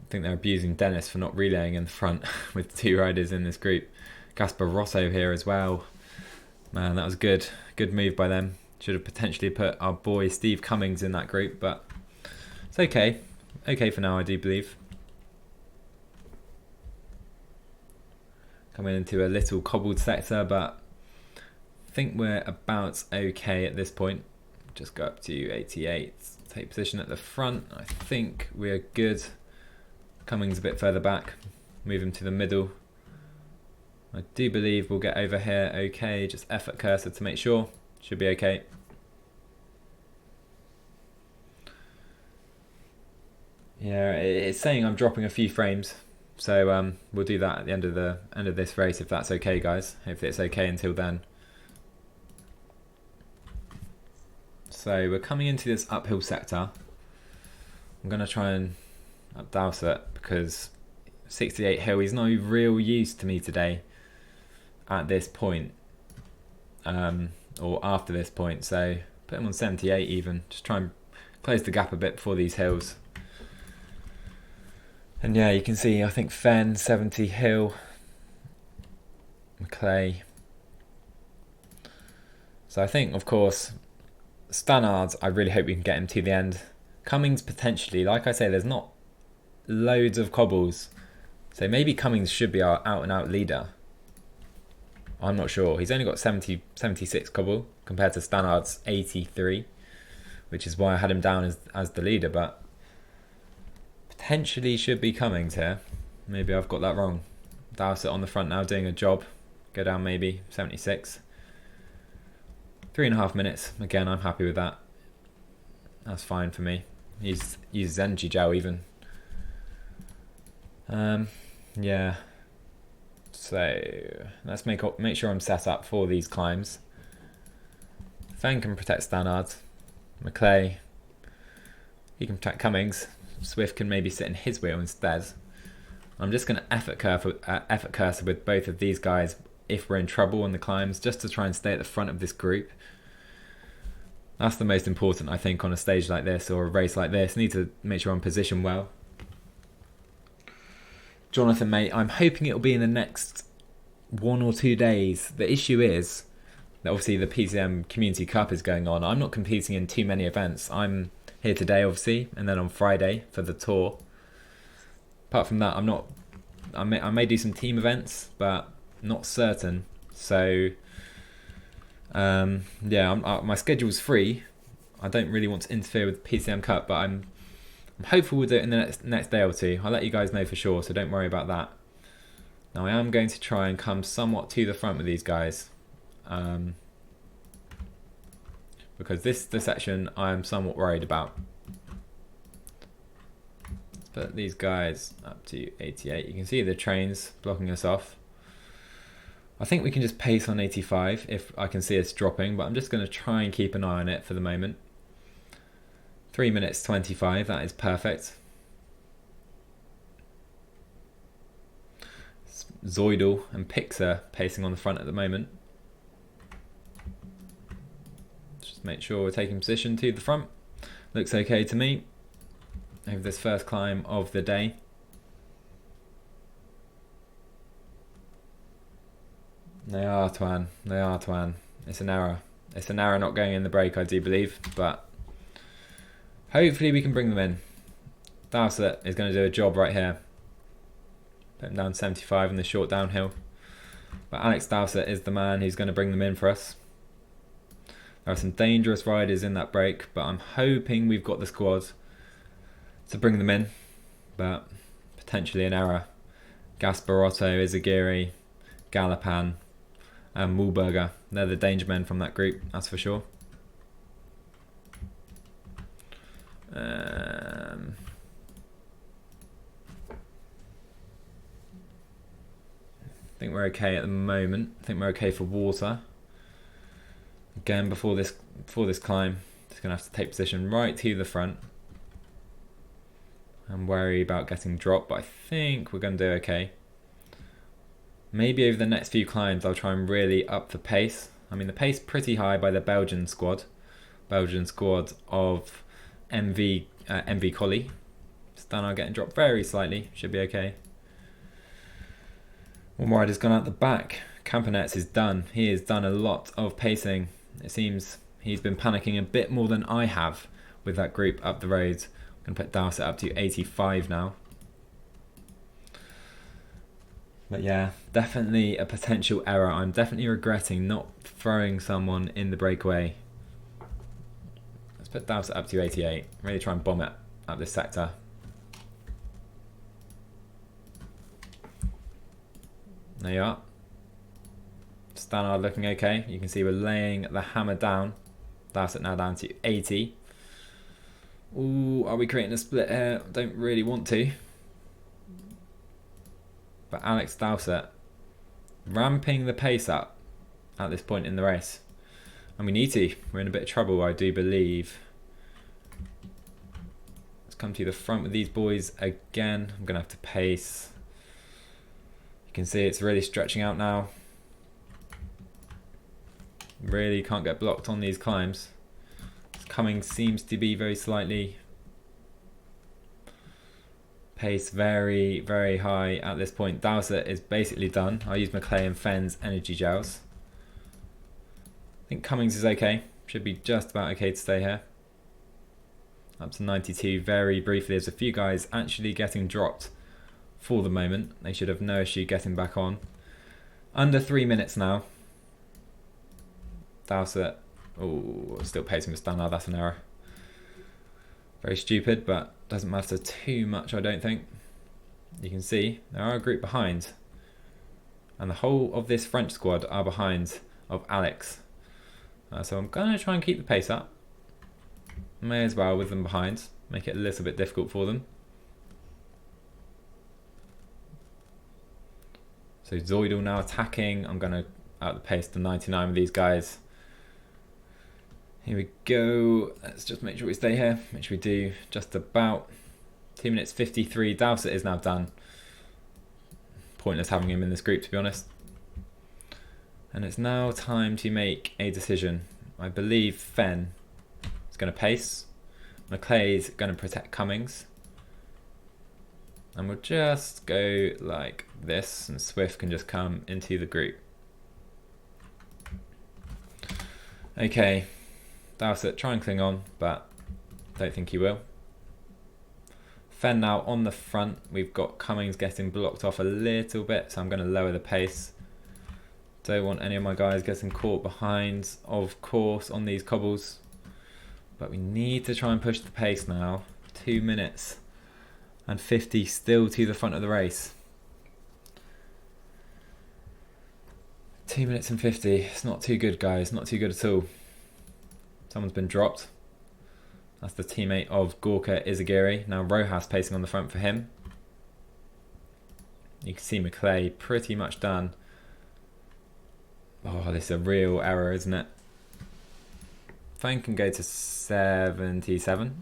I think they're abusing Dennis for not relaying in the front with 2 riders in this group. Gasper Rosso here as well. Man, that was good. Good move by them. Should have potentially put our boy Steve Cummings in that group, but it's okay. Okay for now, I do believe. Coming into a little cobbled sector, but I think we're about okay at this point. Just go up to 88. Take position at the front. I think we're good. Cummings a bit further back. Move him to the middle. I do believe we'll get over here okay. Just effort cursor to make sure. Should be okay. Yeah, it's saying I'm dropping a few frames. So we'll do that at the end of this race if that's okay, guys. Hopefully it's okay until then. So we're coming into this uphill sector. I'm going to try and Dowsett because 68 hill is no real use to me today at this point. Or after this point. So put him on 78 even. Just try and close the gap a bit before these hills. And yeah, you can see, I think Fenn, 70 hill, Maclay, So I think, of course, Stannard, I really hope we can get him to the end. Cummings potentially, like I say, there's not loads of cobbles. So maybe Cummings should be our out and out leader. I'm not sure. He's only got 76 cobble compared to Stannard's 83, which is why I had him down as the leader, but potentially should be Cummings here. Maybe I've got that wrong. Dowsett on the front now doing a job. Go down maybe 76. 3.5 minutes. Again, I'm happy with that. That's fine for me. Uses energy gel even. Yeah. So let's make sure I'm set up for these climbs. Feng can protect Stannard. Maclay, he can protect Cummings. Swift can maybe sit in his wheel instead. I'm just going to effort cursor with both of these guys if we're in trouble on the climbs, just to try and stay at the front of this group. That's the most important, I think, on a stage like this or a race like this. I need to make sure I'm positioned well. Jonathan, mate, I'm hoping it'll be in the next 1 or 2 days. The issue is that obviously the PCM Community Cup is going on. I'm not competing in too many events. I'm here today, obviously, and then on Friday for the tour. Apart from that, I may do some team events, but not certain. So, yeah, my schedule's free. I don't really want to interfere with the PCM Cup, but I'm hopeful we'll do it in the next day or two. I'll let you guys know for sure, so don't worry about that. Now I am going to try and come somewhat to the front with these guys. Because this is the section I'm somewhat worried about. Let's put these guys up to 88. You can see the trains blocking us off. I think we can just pace on 85 if I can see us dropping, but I'm just going to try and keep an eye on it for the moment. 3 minutes 25, that is perfect. Zoidal and Pixar pacing on the front at the moment. Just make sure we're taking position to the front. Looks okay to me over this first climb of the day. They are, Tuan. They are, Tuan. It's an error. It's an error not going in the break, I do believe, but hopefully we can bring them in. Dowsett is going to do a job right here. Put him down 75 in the short downhill. But Alex Dowsett is the man who's going to bring them in for us. There are some dangerous riders in that break, but I'm hoping we've got the squad to bring them in. But potentially an error. Gasparotto, Izagiri, Galapan and Mulberger. They're the danger men from that group, that's for sure. I think we're okay at the moment. I think we're okay for water. Again, before this climb, just gonna have to take position right to the front. I'm worried about getting dropped, but I think we're gonna do okay. Maybe over the next few climbs, I'll try and really up the pace. I mean, the pace pretty high by the Belgian squad. Belgian squad of MV Collie. Stannard getting dropped very slightly. Should be okay. One rider's gone out the back. Campanets is done. He has done a lot of pacing. It seems he's been panicking a bit more than I have with that group up the road. I'm going to put Dowsett up to 85 now. But yeah, definitely a potential error. I'm definitely regretting not throwing someone in the breakaway. Let's put Dowsett up to 88. Really try and bomb it up this sector. There you are. Stannard looking okay. You can see we're laying the hammer down. Dowsett now down to 80. Ooh, are we creating a split here? Don't really want to. But Alex Dowsett ramping the pace up at this point in the race. And we need to. We're in a bit of trouble, I do believe. Let's come to the front with these boys again. I'm going to have to pace. You can see it's really stretching out now. Really can't get blocked on these climbs. Cummings seems to be very slightly... Pace very, very high at this point. Dowsett is basically done. I'll use Maclay and Fenn's energy gels. I think Cummings is okay. Should be just about okay to stay here. Up to 92 very briefly. There's a few guys actually getting dropped for the moment. They should have no issue getting back on. Under 3 minutes now. Dowsett. Oh, still pacing with Stannard. That's an error. Very stupid, but doesn't matter too much, I don't think. You can see there are a group behind. And the whole of this French squad are behind of Alex. So I'm going to try and keep the pace up. May as well with them behind. Make it a little bit difficult for them. So Zoidal now attacking. I'm going to out the pace to 99 with these guys. Here we go. Let's just make sure we stay here, which we do just about. 2 minutes 53. Dowsett is now done. Pointless having him in this group, to be honest. And it's now time to make a decision. I believe Fenn is going to pace. McClay's going to protect Cummings. And we'll just go like this, and Swift can just come into the group. Okay, Dowsett, try and cling on, but don't think he will. Fenn now on the front. We've got Cummings getting blocked off a little bit, so I'm going to lower the pace. Don't want any of my guys getting caught behind, of course, on these cobbles. But we need to try and push the pace now. 2 minutes and 50 still to the front of the race. 2 minutes and 50. It's not too good, guys. Not too good at all. Someone's been dropped. That's the teammate of Gorka Izagiri. Now Rojas pacing on the front for him. You can see McClay pretty much done. Oh, this is a real error, isn't it? Phone can go to 77. And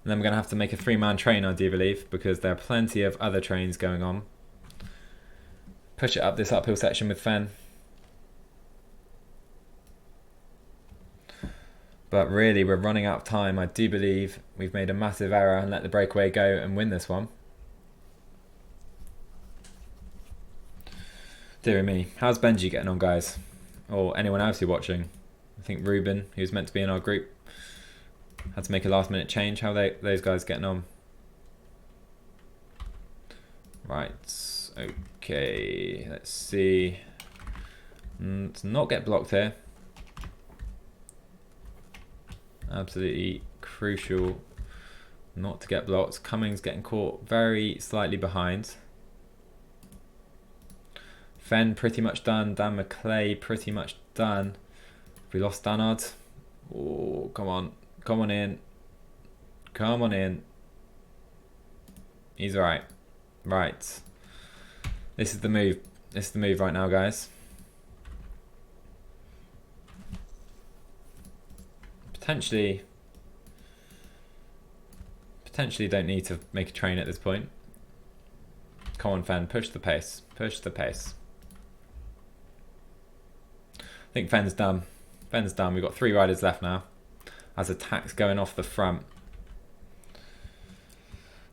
then we're going to have to make a 3-man train, I do believe, because there are plenty of other trains going on. Push it up this uphill section with Fenn. But really, we're running out of time. I do believe we've made a massive error and let the breakaway go and win this one. Dear me. How's Benji getting on, guys? Or anyone else who's watching? I think Ruben, who's meant to be in our group, had to make a last-minute change. How are those guys getting on? Right. Okay. Let's see. Let's not get blocked here. Absolutely crucial not to get blocked. Cummings getting caught very slightly behind. Fenn pretty much done. Dan McClay pretty much done. We lost Stannard. Oh, come on. Come on in. Come on in. He's alright. Right. This is the move. This is the move right now, guys. Potentially don't need to make a train at this point. Come on, Fenn. Push the pace. Push the pace. I think Fenn's done. Fenn's done. We've got 3 riders left now. As attacks going off the front.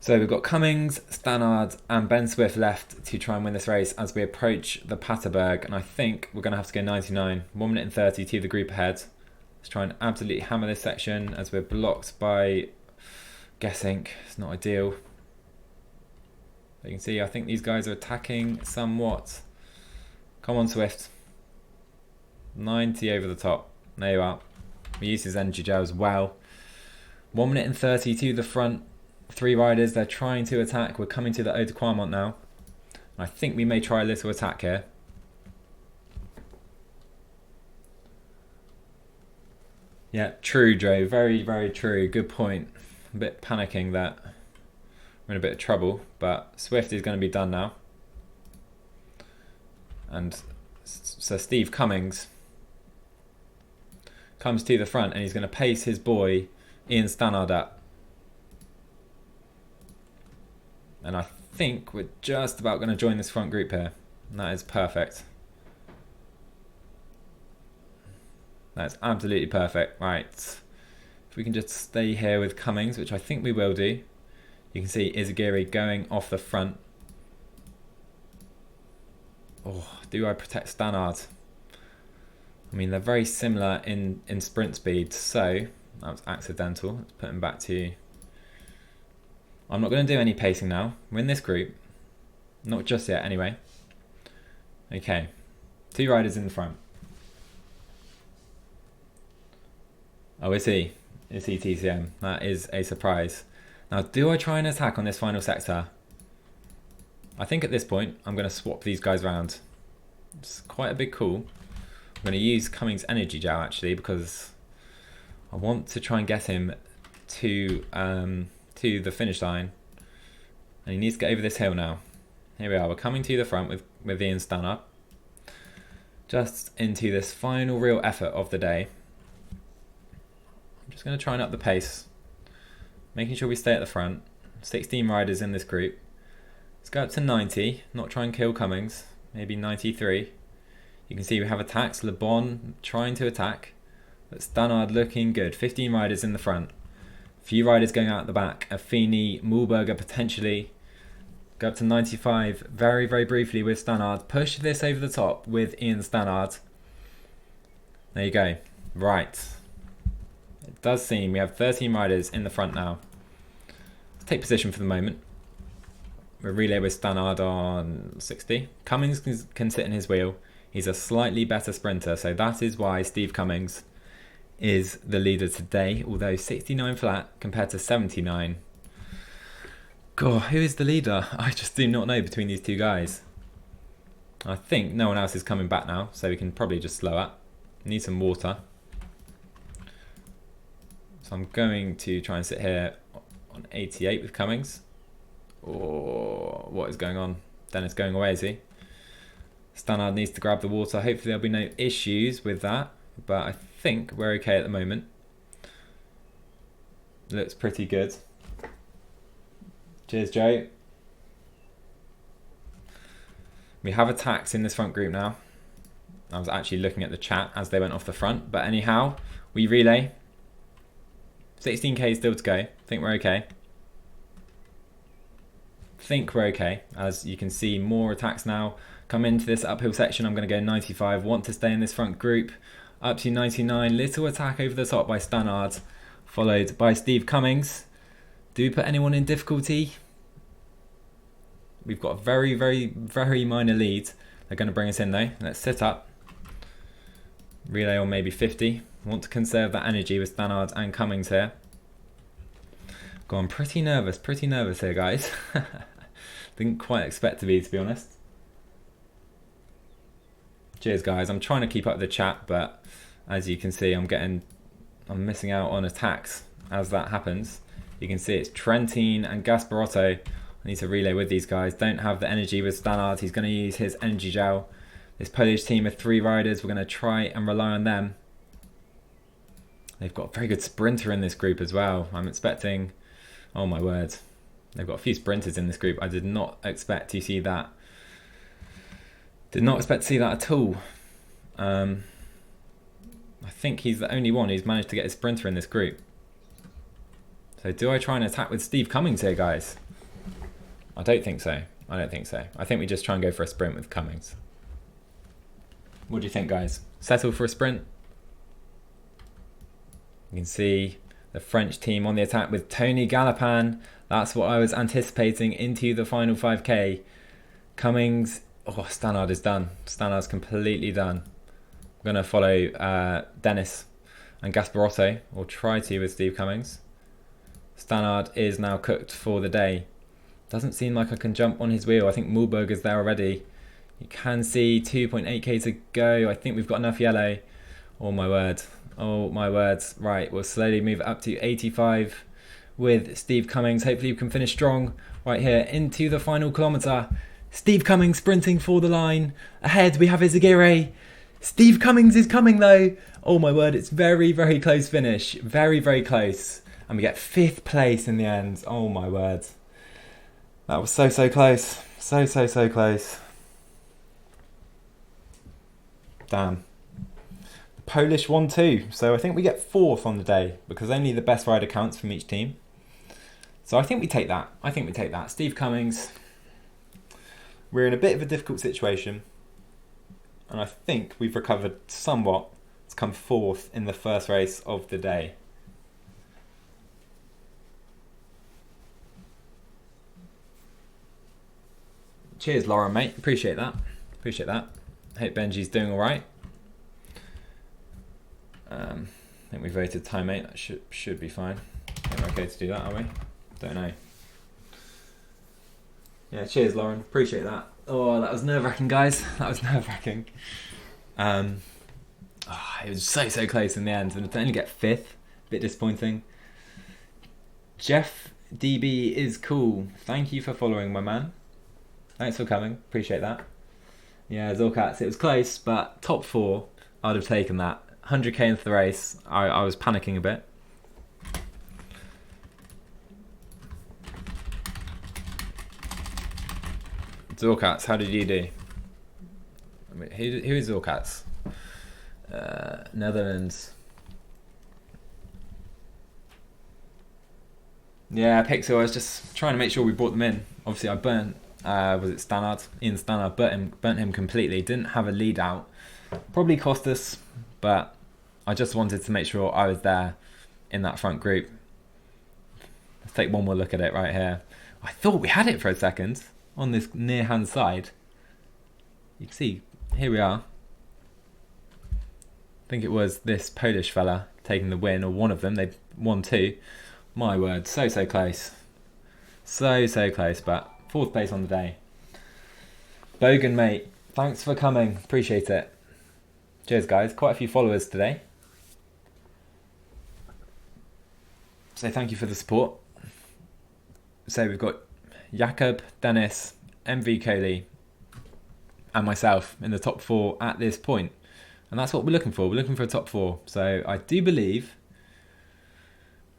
So we've got Cummings, Stannard and Ben Swift left to try and win this race as we approach the Paterberg. And I think we're going to have to go 99. 1 minute and 30 to the group ahead. Let's try and absolutely hammer this section as we're blocked by Gesink. It's not ideal. But you can see, I think these guys are attacking somewhat. Come on, Swift. 90 over the top. There you are. We use his energy gel as well. 1 minute and 30 to the front. 3 riders. They're trying to attack. We're coming to the Eau de Quarmont now. I think we may try a little attack here. Yeah, true, Joe. Very, very true. Good point. A bit panicking that we're in a bit of trouble, but Swift is going to be done now. And so Steve Cummings comes to the front and he's going to pace his boy Ian Stannard up. And I think we're just about going to join this front group here. And that is perfect. That's absolutely perfect. Right. If we can just stay here with Cummings, which I think we will do. You can see Izagiri going off the front. Oh, do I protect Stannard? I mean, they're very similar in sprint speed, so that was accidental. Let's put him back to... I'm not going to do any pacing now. We're in this group. Not just yet, anyway. Okay. 2 riders in the front. Oh, is he? Is he TCM? That is a surprise. Now, do I try and attack on this final sector? I think at this point, I'm going to swap these guys around. It's quite a big call. I'm going to use Cummings Energy Gel, actually, because I want to try and get him to the finish line. And he needs to get over this hill now. Here we are. We're coming to the front with Ian Stannard. Just into this final real effort of the day. I'm just going to try and up the pace. Making sure we stay at the front. 16 riders in this group. Let's go up to 90. Not try and kill Cummings. Maybe 93. You can see we have attacks. Le Bon trying to attack. But Stannard looking good. 15 riders in the front. Few riders going out the back. Affini, Mühlberger potentially. Go up to 95 very, very briefly with Stannard. Push this over the top with Ian Stannard. There you go. Right. It does seem we have 13 riders in the front now. Let's take position for the moment. We'll relay with Stannard on 60. Cummings can sit in his wheel. He's a slightly better sprinter, so that is why Steve Cummings is the leader today, although 69 flat compared to 79. God, who is the leader? I just do not know between these two guys. I think no one else is coming back now, so we can probably just slow up. Need some water. So I'm going to try and sit here on 88 with Cummings. Oh, what is going on? Dennis going away, is he? Stannard needs to grab the water. Hopefully there'll be no issues with that, but I think we're okay at the moment. Looks pretty good. Cheers, Joe. We have attacks in this front group now. I was actually looking at the chat as they went off the front, but anyhow, we relay. 16k still to go. I think we're okay. As you can see, more attacks now come into this uphill section. I'm going to go 95. Want to stay in this front group. Up to 99. Little attack over the top by Stannard, followed by Steve Cummings. Do we put anyone in difficulty? We've got a very, very, very minor lead. They're going to bring us in though. Let's sit up. Relay on maybe 50. Want to conserve that energy with Stannard and Cummings here. God, I'm pretty nervous here, guys. Didn't quite expect to be honest. Cheers, guys. I'm trying to keep up the chat, but as you can see, I'm missing out on attacks as that happens. You can see it's Trentin and Gasparotto. I need to relay with these guys. Don't have the energy with Stannard. He's going to use his energy gel. This Polish team of 3 riders. We're going to try and rely on them. They've got a very good sprinter in this group as well. I'm expecting... Oh my word. They've got a few sprinters in this group. I did not expect to see that. Did not expect to see that at all. I think he's the only one who's managed to get a sprinter in this group. So do I try and attack with Steve Cummings here, guys? I don't think so. I think we just try and go for a sprint with Cummings. What do you think, guys? Settle for a sprint? You can see the French team on the attack with Tony Galopin. That's what I was anticipating into the final 5k. Cummings... Oh, Stannard is done. Stannard's completely done. I'm going to follow Dennis and Gasparotto, or try to with Steve Cummings. Stannard is now cooked for the day. Doesn't seem like I can jump on his wheel. I think Mühlberger's there already. You can see 2.8k to go. I think we've got enough yellow. Oh my word. Oh my words. Right, we'll slowly move up to 85 with Steve Cummings. Hopefully we can finish strong right here into the final kilometre. Steve Cummings sprinting for the line. Ahead we have Izagirre. Steve Cummings is coming though. Oh my word, it's very, very close finish. Very, very close. And we get 5th place in the end. Oh my word. That was so, so close. So, so, so close. Damn. The Polish won too. So I think we get 4th on the day because only the best rider counts from each team. So I think we take that. Steve Cummings. We're in a bit of a difficult situation. And I think we've recovered somewhat to come fourth in the first race of the day. Cheers, Lauren, mate. Appreciate that. Appreciate that. Hope Benji's doing all right. I think we voted time 8. That should be fine. I think we're okay to do that, are we? Don't know. Yeah, cheers, Lauren. Appreciate that. Oh, that was nerve-wracking, guys. That was nerve-wracking. It was so close in the end, and to only get 5th, a bit disappointing. Jeff DB is cool. Thank you for following, my man. Thanks for coming. Appreciate that. Yeah, Zorkats, it was close, but top 4, I would have taken that. 100k into the race. I was panicking a bit. Zorkats, how did you do? I mean, who is Zorkats? Netherlands. Yeah, Pixel, I was just trying to make sure we brought them in. Obviously, I burnt, was it Stannard? Ian Stannard, burnt him completely. Didn't have a lead out. Probably cost us, but I just wanted to make sure I was there in that front group. Let's take one more look at it right here. I thought we had it for a second on this near-hand side. You can see, here we are. I think it was this Polish fella taking the win, or one of them. They won 2. My word, so close. So close, but 4th place on the day. Bogan, mate, thanks for coming. Appreciate it. Cheers, guys. Quite a few followers today. So thank you for the support. So we've got Jakob, Dennis, MV Coley, and myself in the top 4 at this point. And that's what we're looking for. We're looking for a top 4. So I do believe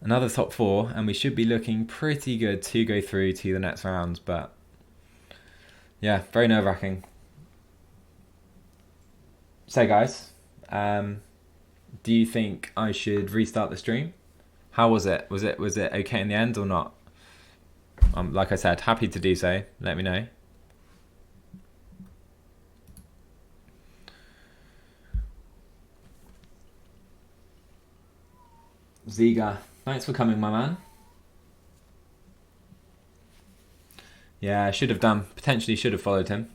another top 4, and we should be looking pretty good to go through to the next round. But yeah, very nerve-wracking. So guys, do you think I should restart the stream? How was it? Was it okay in the end or not? Like I said, happy to do so. Let me know. Ziga, thanks for coming, my man. Yeah, I should have done. Potentially should have followed him.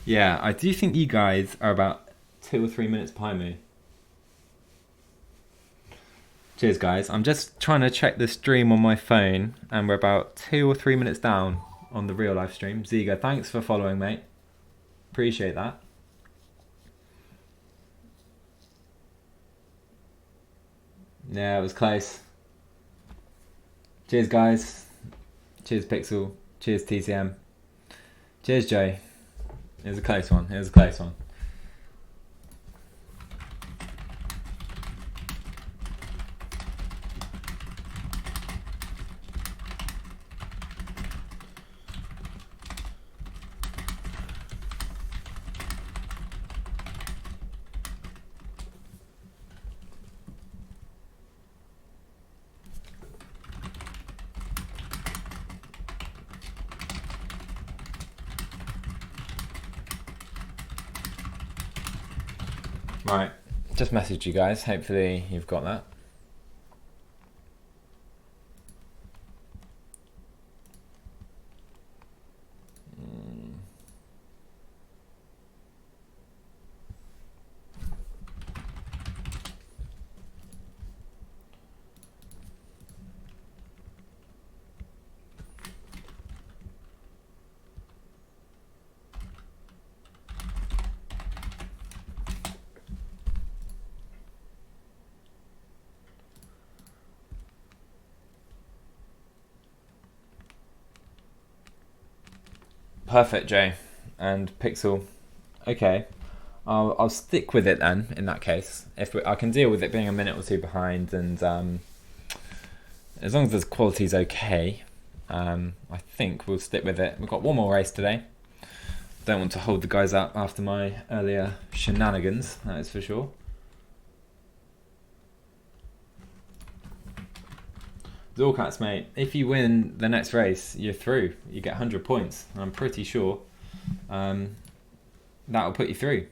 Yeah, I do think you guys are about 2 or 3 minutes behind me. Cheers, guys. I'm just trying to check the stream on my phone, and we're about 2 or 3 minutes down on the real live stream. Ziga, thanks for following, mate. Appreciate that. Yeah, it was close. Cheers, guys. Cheers, Pixel. Cheers, TCM. Cheers, Joe. It was a close one. It was a close one. Right, just message you guys. Hopefully you've got that. Perfect, Jay. And Pixel. Okay. I'll stick with it then, in that case. I can deal with it being a minute or two behind, and as long as the quality's okay, I think we'll stick with it. We've got one more race today. Don't want to hold the guys up after my earlier shenanigans, that is for sure. Zorkats, mate, if you win the next race, you're through. You get 100 points. And I'm pretty sure that'll put you through.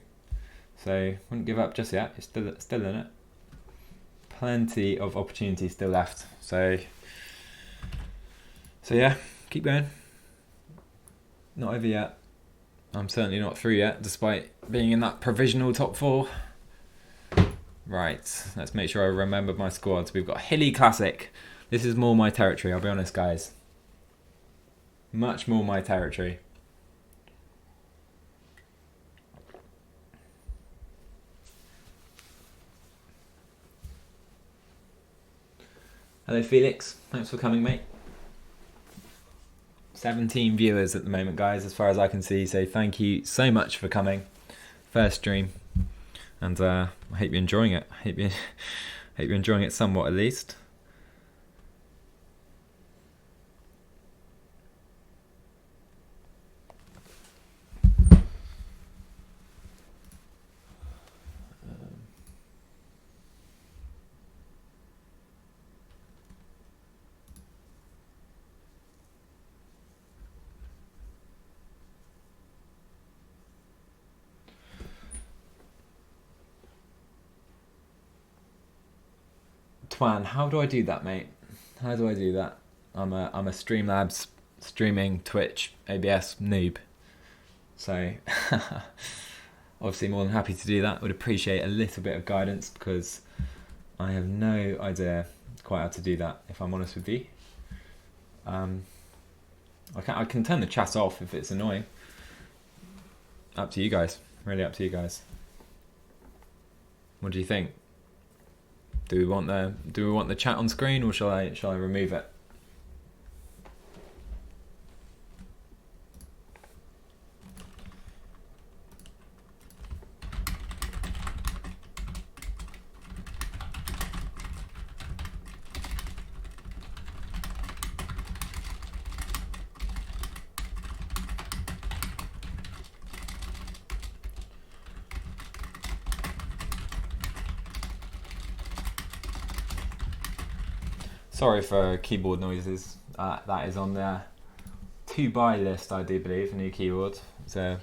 So, wouldn't give up just yet. You're still in it. Plenty of opportunity still left. So yeah, keep going. Not over yet. I'm certainly not through yet, despite being in that provisional top 4. Right, let's make sure I remember my squads. We've got Hilly Classic. This is more my territory, I'll be honest, guys. Much more my territory. Hello, Felix. Thanks for coming, mate. 17 viewers at the moment, guys, as far as I can see. So thank you so much for coming. First stream. And I hope you're enjoying it. I hope you're enjoying it somewhat, at least. Twan, how do I do that, mate? How do I do that? I'm a Streamlabs streaming Twitch OBS noob. So obviously more than happy to do that. Would appreciate a little bit of guidance because I have no idea quite how to do that, if I'm honest with you. I can turn the chat off if it's annoying. Up to you guys. Really up to you guys. What do you think? Do we want the chat on screen, or shall I remove it? Sorry for keyboard noises. That is on the to-buy list, I do believe, a new keyboard. It's a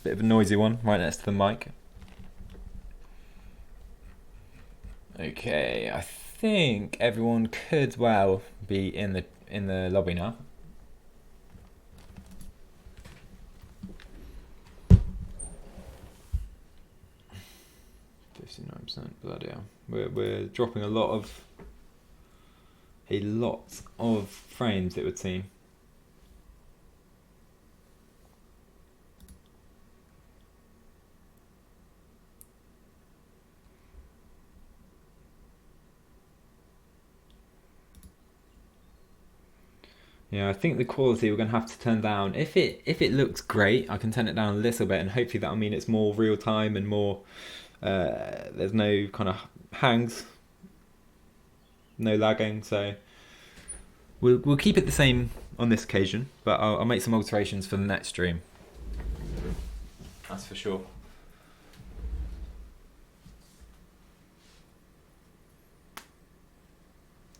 bit of a noisy one right next to the mic. Okay, I think everyone could well be in the lobby now. %, bloody hell. We're dropping a lot of frames, it would seem. Yeah, I think the quality we're going to have to turn down. If it looks great, I can turn it down a little bit, and hopefully that'll mean it's more real time and more. There's no kind of hangs, no lagging. So we'll keep it the same on this occasion, but I'll make some alterations for the next stream. That's for sure.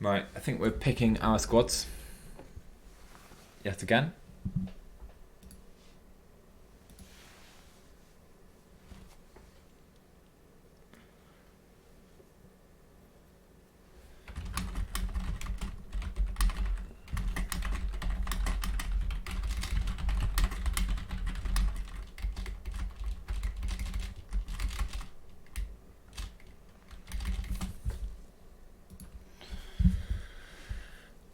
Right, I think we're picking our squads. Yet again.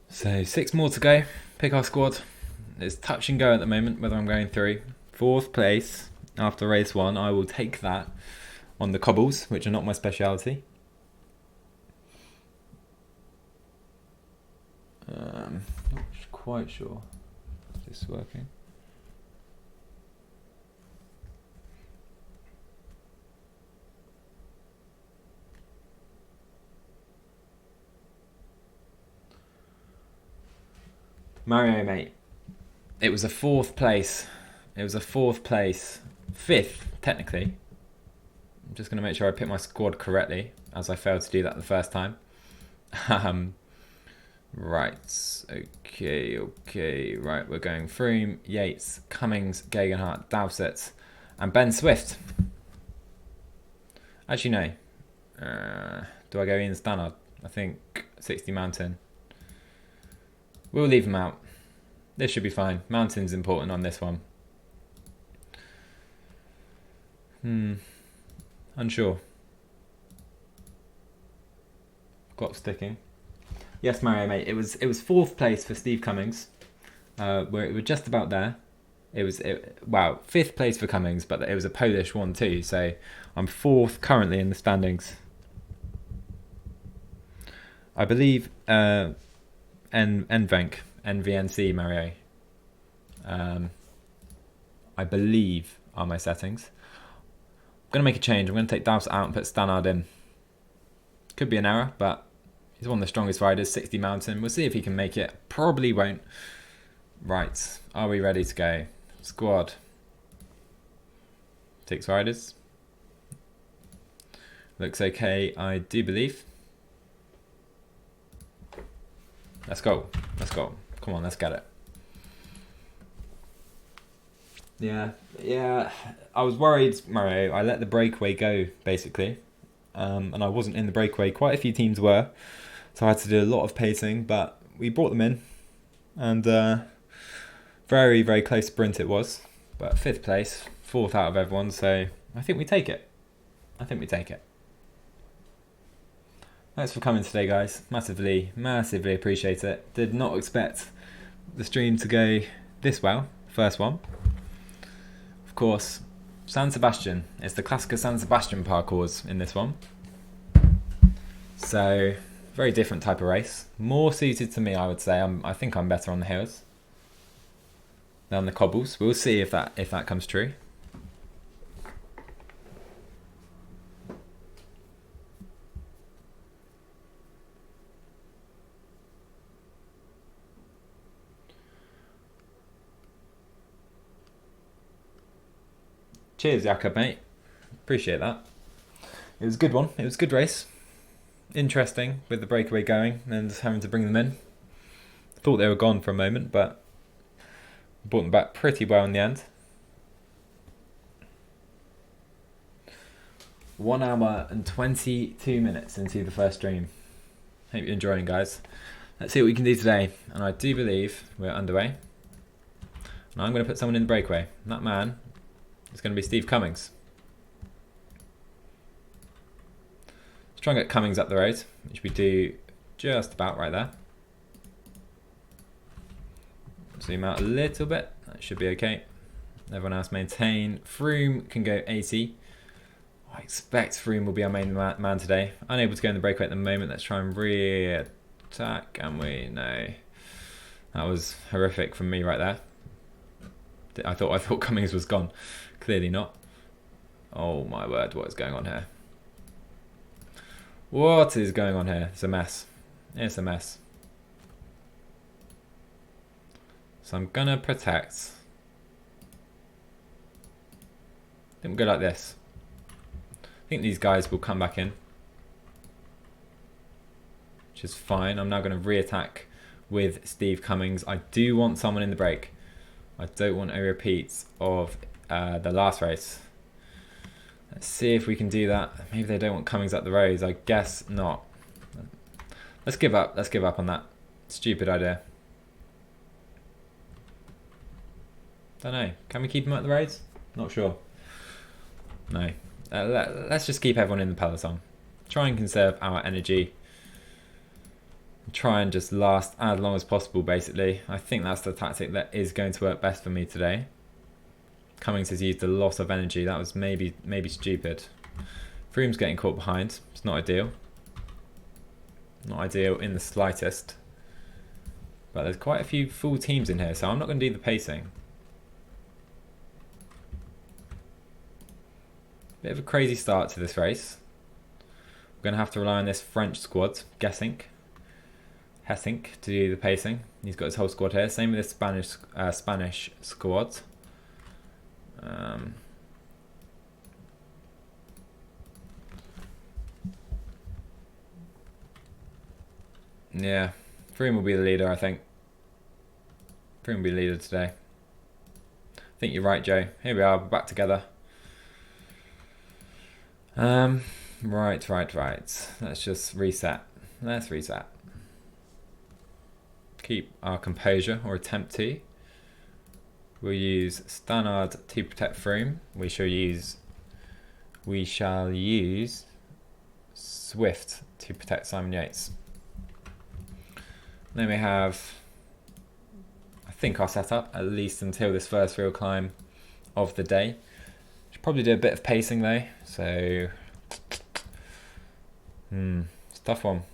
So 6 more to go. Pick our squad. It's touch and go at the moment whether I'm going through. 4th place after race 1. I will take that on the cobbles, which are not my speciality. Not quite sure if this is working. Mario, mate. It was a fourth place. Fifth, technically. I'm just going to make sure I pick my squad correctly, as I failed to do that the first time. Right. Okay. Right, we're going Froome, Yates, Cummings, Gegenhardt, Dowsett, and Ben Swift. Actually, no. Do I go Ian Stannard? I think 60 Mountain. We'll leave him out. This should be fine. Mountain's important on this one. Unsure. Got sticking. Yes, Mario, mate. It was fourth place for Steve Cummings. We're just about there. Wow, fifth place for Cummings, but it was a Polish one too. So I'm fourth currently in the standings. I believe NVNC Mario. I believe are my settings. I'm gonna make a change. I'm gonna take Dowsett out and put Stannard in. Could be an error, but he's one of the strongest riders, 60 Mountain. We'll see if he can make it. Probably won't. Right, are we ready to go? Squad. 6 riders. Looks okay, I do believe. Let's go. Come on, let's get it. Yeah. I was worried, Mario. I let the breakaway go, basically. And I wasn't in the breakaway. Quite a few teams were. So I had to do a lot of pacing, but we brought them in. And very, very close sprint it was. But 5th place, 4th out of everyone. So I think we take it. Thanks for coming today, guys. Massively appreciate it. Did not expect the stream to go this well. First one. Of course, San Sebastian. It's the Classica San Sebastian parcours in this one. So, very different type of race. More suited to me, I would say. I think I'm better on the hills than the cobbles. We'll see if that comes true. Cheers, Jakob, mate. Appreciate that. It was a good one. It was a good race. Interesting with the breakaway going and just having to bring them in. Thought they were gone for a moment, but brought them back pretty well in the end. 1 hour and 22 minutes into the first stream. Hope you're enjoying, guys. Let's see what we can do today. And I do believe we're underway. And I'm going to put someone in the breakaway. And that man is going to be Steve Cummings. Let's try and get Cummings up the road, which we do just about right there. Zoom out a little bit. That should be okay. Everyone else maintain. Froome can go 80. I expect Froome will be our main man today. Unable to go in the breakaway at the moment. Let's try and re-attack. And we know that was horrific from me right there. I thought Cummings was gone. Clearly not. Oh my word, what is going on here? What is going on here? It's a mess. It's a mess. So I'm gonna protect. I think we'll go like this. I think these guys will come back in, which is fine. I'm now going to re-attack with Steve Cummings. I do want someone in the break. I don't want a repeat of the last race. Let's see if we can do that. Maybe they don't want Cummings up the roads. I guess not. Let's give up. Let's give up on that stupid idea. Don't know. Can we keep him up the roads? Not sure. No. Let's just keep everyone in the peloton. Try and conserve our energy. Try and just last as long as possible, basically. I think that's the tactic that is going to work best for me today. Cummings has used a lot of energy. That was maybe stupid. Froome's getting caught behind. It's not ideal. Not ideal in the slightest. But there's quite a few full teams in here, so I'm not going to do the pacing. Bit of a crazy start to this race. We're going to have to rely on this French squad, guessing. Hessink to do the pacing. He's got his whole squad here. Same with this Spanish squad. Yeah, Froome will be the leader, I think. Froome will be the leader today. I think you're right, Joe. Here we are, back together. Right. Let's just reset. Let's reset. Keep our composure, or attempt to. We'll use Stannard to protect Froome. We shall use Swift to protect Simon Yates. Then we have, I think, our setup, at least until this first real climb of the day. Should probably do a bit of pacing though, so it's a tough one.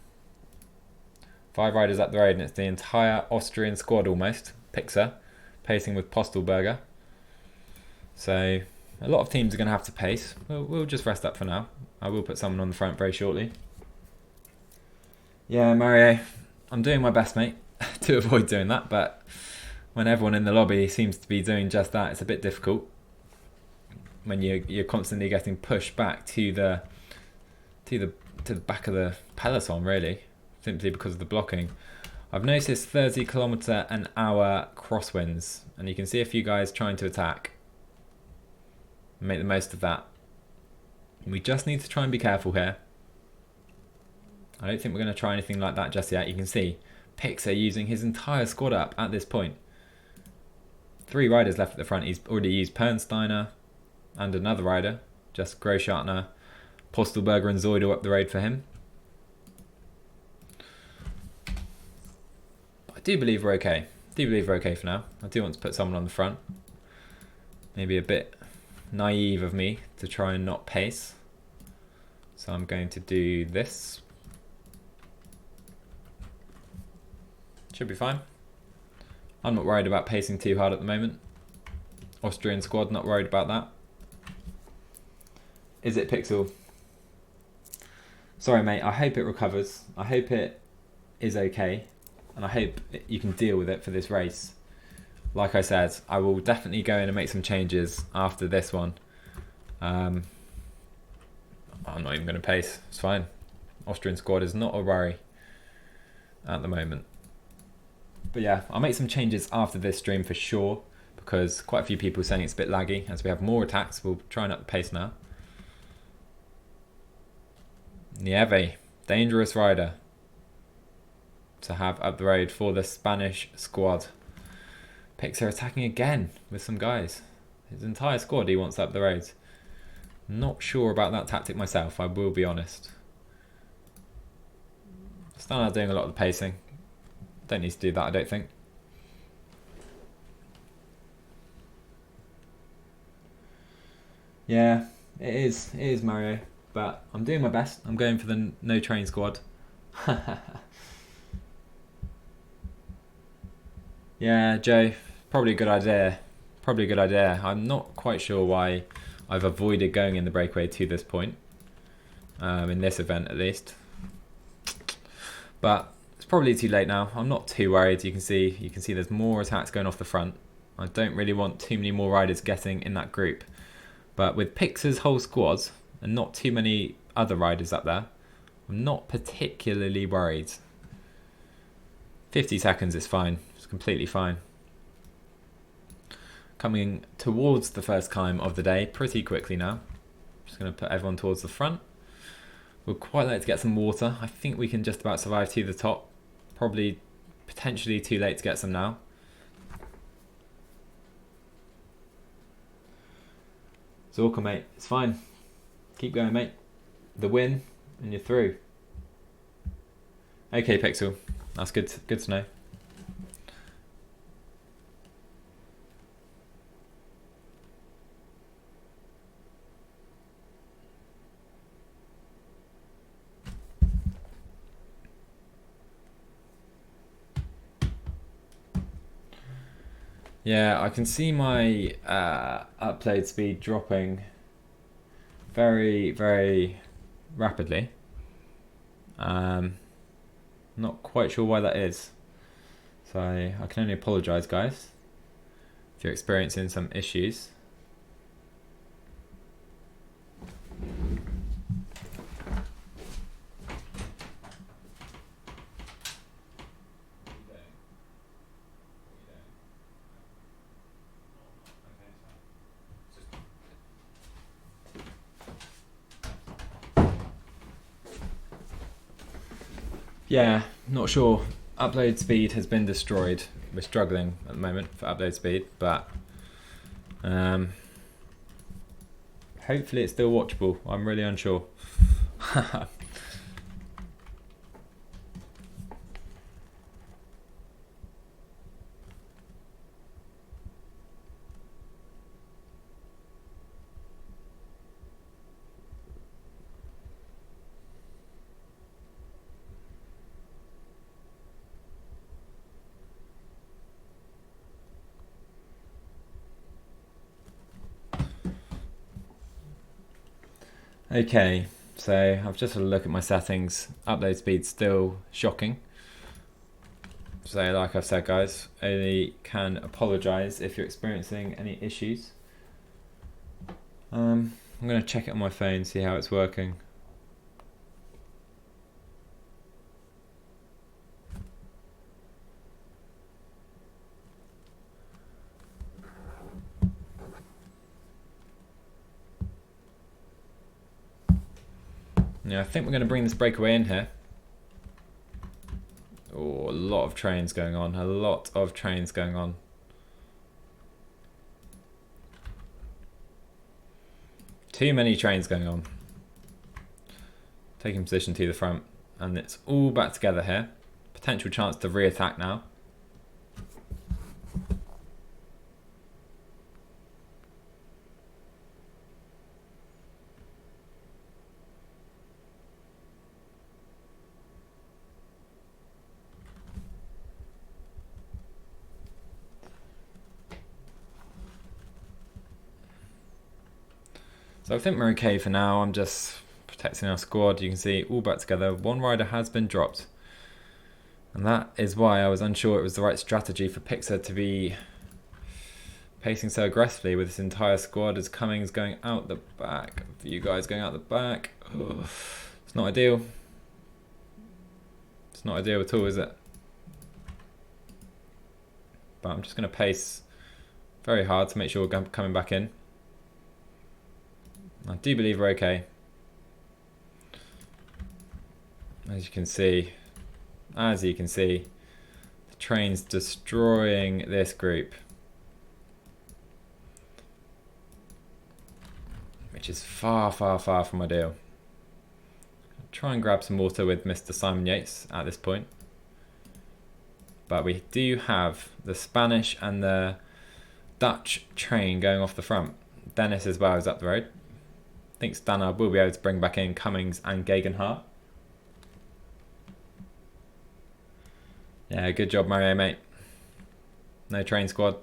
5 riders up the road, and it's the entire Austrian squad almost. Pixar pacing with Postelberger. So a lot of teams are going to have to pace. We'll just rest up for now. I will put someone on the front very shortly. Yeah, Mario, I'm doing my best, mate, to avoid doing that, but when everyone in the lobby seems to be doing just that, it's a bit difficult. When you're constantly getting pushed back to the back of the peloton, really, simply because of the blocking. I've noticed 30 km/h crosswinds, and you can see a few guys trying to attack. Make the most of that. We just need to try and be careful here. I don't think we're going to try anything like that just yet. You can see Pixar using his entire squad up at this point. 3 riders left at the front. He's already used Pernsteiner and another rider, just Großschartner, Postelberger and Zoidel up the road for him. I do believe we're okay. For now. I do want to put someone on the front. Maybe a bit naive of me to try and not pace. So I'm going to do this. Should be fine. I'm not worried about pacing too hard at the moment. Austrian squad, not worried about that. Is it Pixel? Sorry, mate. I hope it recovers. I hope it is okay. And I hope you can deal with it for this race. Like I said, I will definitely go in and make some changes after this one. I'm not even going to pace. It's fine. Austrian squad is not a worry at the moment. But yeah, I'll make some changes after this stream for sure, because quite a few people are saying it's a bit laggy. As we have more attacks, we'll try and up the pace now. Nieve, dangerous rider to have up the road for the Spanish squad. Pixar attacking again with some guys. His entire squad he wants up the road. Not sure about that tactic myself, I will be honest. Stannard doing a lot of the pacing. Don't need to do that, I don't think. Yeah, it is Mario, but I'm doing my best. I'm going for the no train squad. Yeah, Joe, probably a good idea. I'm not quite sure why I've avoided going in the breakaway to this point, in this event at least. But it's probably too late now. I'm not too worried. You can see there's more attacks going off the front. I don't really want too many more riders getting in that group. But with Pixar's whole squad and not too many other riders up there, I'm not particularly worried. 50 seconds is fine. It's completely fine. Coming towards the first climb of the day pretty quickly now. Just going to put everyone towards the front. We'd quite like to get some water. I think we can just about survive to the top. Probably potentially too late to get some now. Zorka, mate, it's fine. Keep going, mate. The win, and you're through. Okay, Pixel. That's good to know. Yeah, I can see my upload speed dropping very, very rapidly. Not quite sure why that is. So I can only apologise, guys, if you're experiencing some issues. Yeah, not sure. Upload speed has been destroyed. We're struggling at the moment for upload speed, but hopefully it's still watchable. I'm really unsure. Okay, so I've just had a look at my settings. Upload speed's still shocking. So like I've said, guys, only can apologise if you're experiencing any issues. I'm going to check it on my phone, see how it's working. Yeah, I think we're going to bring this breakaway in here. Oh, a lot of trains going on. A lot of trains going on. Too many trains going on. Taking position to the front. And it's all back together here. Potential chance to re-attack now. So I think we're okay for now. I'm just protecting our squad. You can see all back together. One rider has been dropped. And that is why I was unsure it was the right strategy for Pixar to be pacing so aggressively with this entire squad as Cummings going out the back. For you guys going out the back. Ugh. It's not ideal. It's not ideal at all, is it? But I'm just going to pace very hard to make sure we're coming back in. I do believe we're okay. As you can see, the train's destroying this group. Which is far, far, far from ideal. I'll try and grab some water with Mr. Simon Yates at this point. But we do have the Spanish and the Dutch train going off the front. Dennis as well is up the road. I think Stannard will be able to bring back in Cummings and Gegenhardt. Yeah, good job, Mario, mate. No train squad.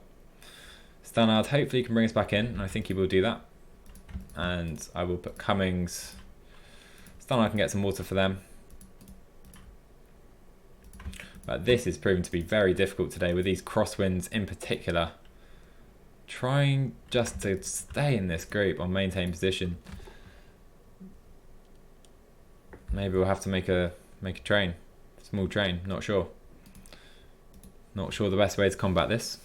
Stannard hopefully can bring us back in, and I think he will do that. And I will put Cummings. Stannard can get some water for them. But this is proven to be very difficult today with these crosswinds in particular. Trying just to stay in this group on maintain position. Maybe we'll have to make a train. Small train, not sure. Not sure the best way to combat this.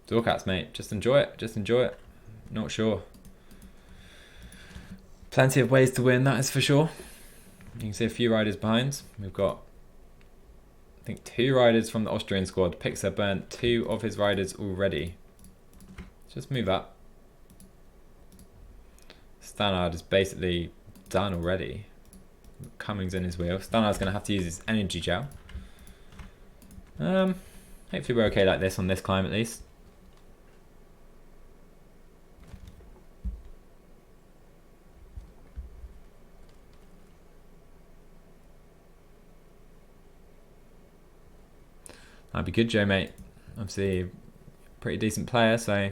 Zorkats, mate. Just enjoy it. Just enjoy it. Not sure. Plenty of ways to win, that is for sure. You can see a few riders behind. We've got, I think, 2 riders from the Austrian squad. Pixar burnt 2 of his riders already. Just move up. Stannard is basically done already. Cummings in his wheel. Stannard's going to have to use his energy gel. Hopefully we're okay like this on this climb at least. That'd be good, Joe, mate. Obviously, pretty decent player, so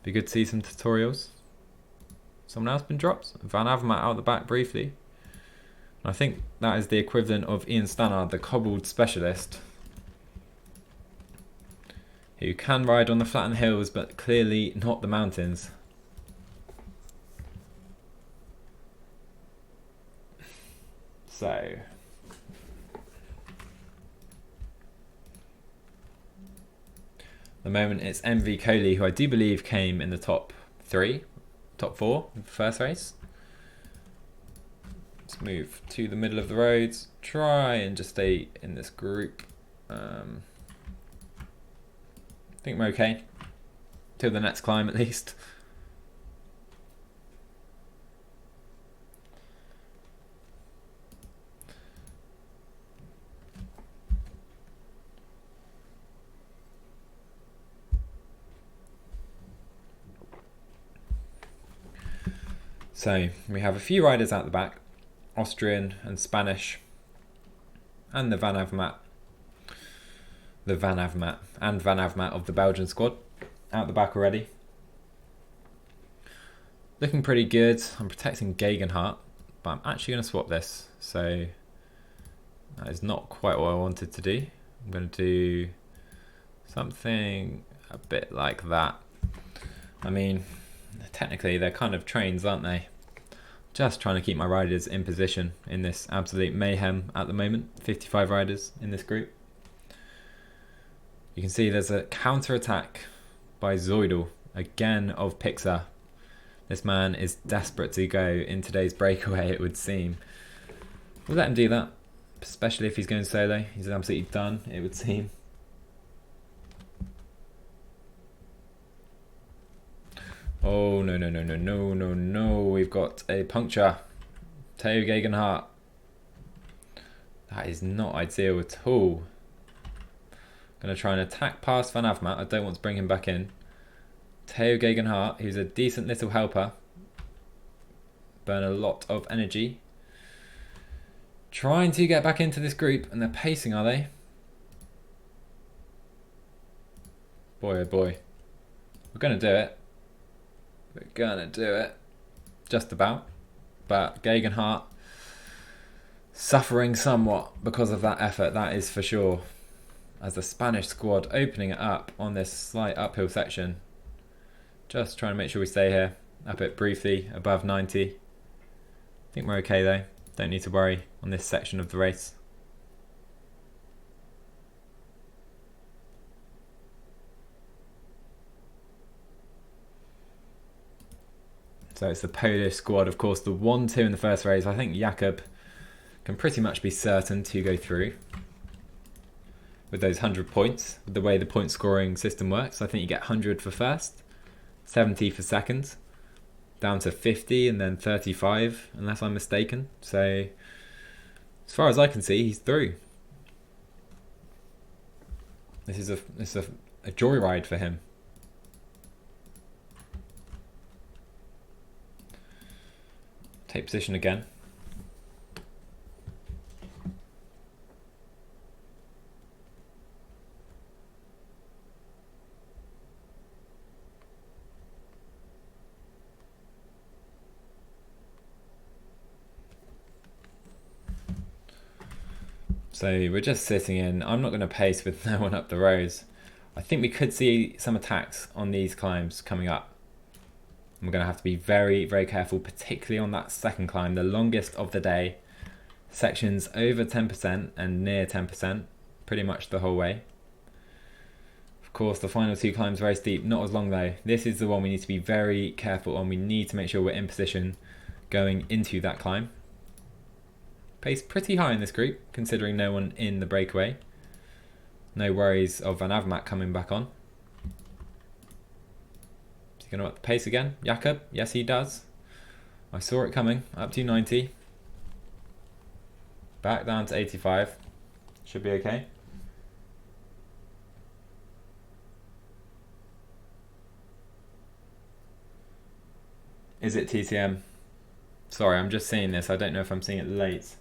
Be good to see some tutorials. Someone else been dropped? Van Avermaet out the back briefly. I think that is the equivalent of Ian Stannard, the cobbled specialist, who can ride on the flattened hills, but clearly not the mountains. So, the moment it's MV Coley, who I do believe came in the top 4 in the first race. Let's move to the middle of the roads. Try and just stay in this group. I think we're okay. Till the next climb at least. So we have a few riders out the back. Austrian and Spanish. And the Van Avermaet. The Van Avermaet and Van Avermaet of the Belgian squad out the back already. Looking pretty good. I'm protecting Gegenhardt, but I'm actually going to swap this. So that is not quite what I wanted to do. I'm going to do something a bit like that. I mean, technically they're kind of trains, aren't they? Just trying to keep my riders in position in this absolute mayhem at the moment. 55 riders in this group. You can see there's a counter-attack by Zoidel, again of Pixar. This man is desperate to go in today's breakaway, it would seem. We'll let him do that, especially if he's going solo. He's absolutely done, it would seem. Oh, no. We've got a puncture. Theo Gegenhardt. That is not ideal at all. Going to try and attack past Van Avermaet. I don't want to bring him back in. Theo Gegenhardt, who's a decent little helper. Burn a lot of energy. Trying to get back into this group, and they're pacing, are they? Boy, oh boy. We're going to do it. We're going to do it. Just about. But Gegenhardt suffering somewhat because of that effort, that is for sure. As the Spanish squad opening it up on this slight uphill section. Just trying to make sure we stay here. Up it briefly, above 90. I think we're okay though. Don't need to worry on this section of the race. So it's the Polish squad, of course, the 1-2 in the first race. I think Jakob can pretty much be certain to go through with those 100 points, with the way the point scoring system works. I think you get 100 for first, 70 for second, down to 50 and then 35, unless I'm mistaken. So as far as I can see, he's through. This is a joyride for him. Take position again. So we're just sitting in. I'm not going to pace with no one up the roads. I think we could see some attacks on these climbs coming up. We're going to have to be very, very careful, particularly on that second climb, the longest of the day. Sections over 10% and near 10%, pretty much the whole way. Of course, the final two climbs very steep, not as long though. This is the one we need to be very careful on. We need to make sure we're in position going into that climb. Pace pretty high in this group, considering no one in the breakaway. No worries of Van Avermaet coming back on. Is he going to up the pace again? Jakob? Yes, he does. I saw it coming. Up to 90. Back down to 85. Should be okay. Is it TTM? Sorry, I'm just seeing this. I don't know if I'm seeing it late.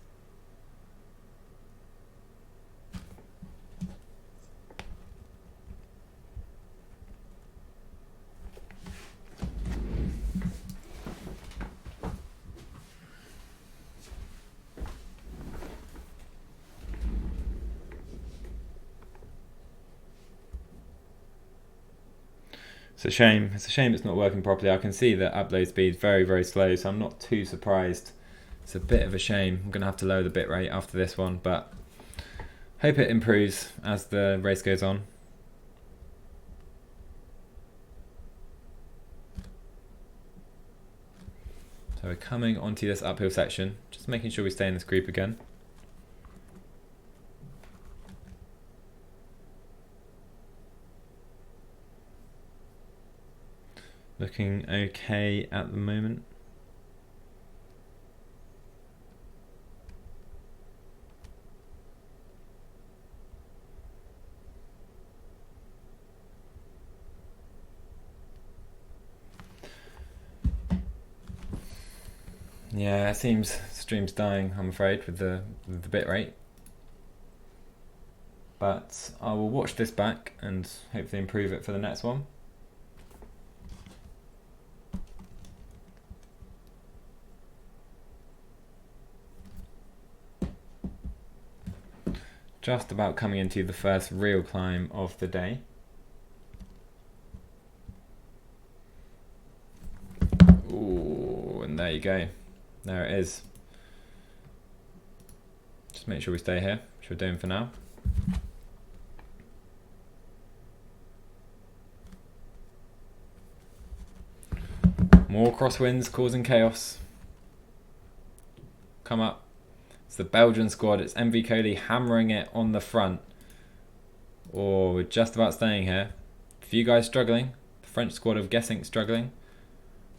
It's a shame. It's a shame it's not working properly. I can see the upload speed very, very slow, so I'm not too surprised. It's a bit of a shame. I'm going to have to lower the bitrate after this one, but hope it improves as the race goes on. So we're coming onto this uphill section, just making sure we stay in this group again. Looking okay at the moment. Yeah, it seems stream's dying, I'm afraid, with the bitrate. But I will watch this back and hopefully improve it for the next one. Just about coming into the first real climb of the day. Ooh, and there you go. There it is. Just make sure we stay here, which we're doing for now. More crosswinds causing chaos. Come up. It's the Belgian squad. It's MV Cody hammering it on the front. Oh, we're just about staying here. A few guys struggling. The French squad of Guessing struggling.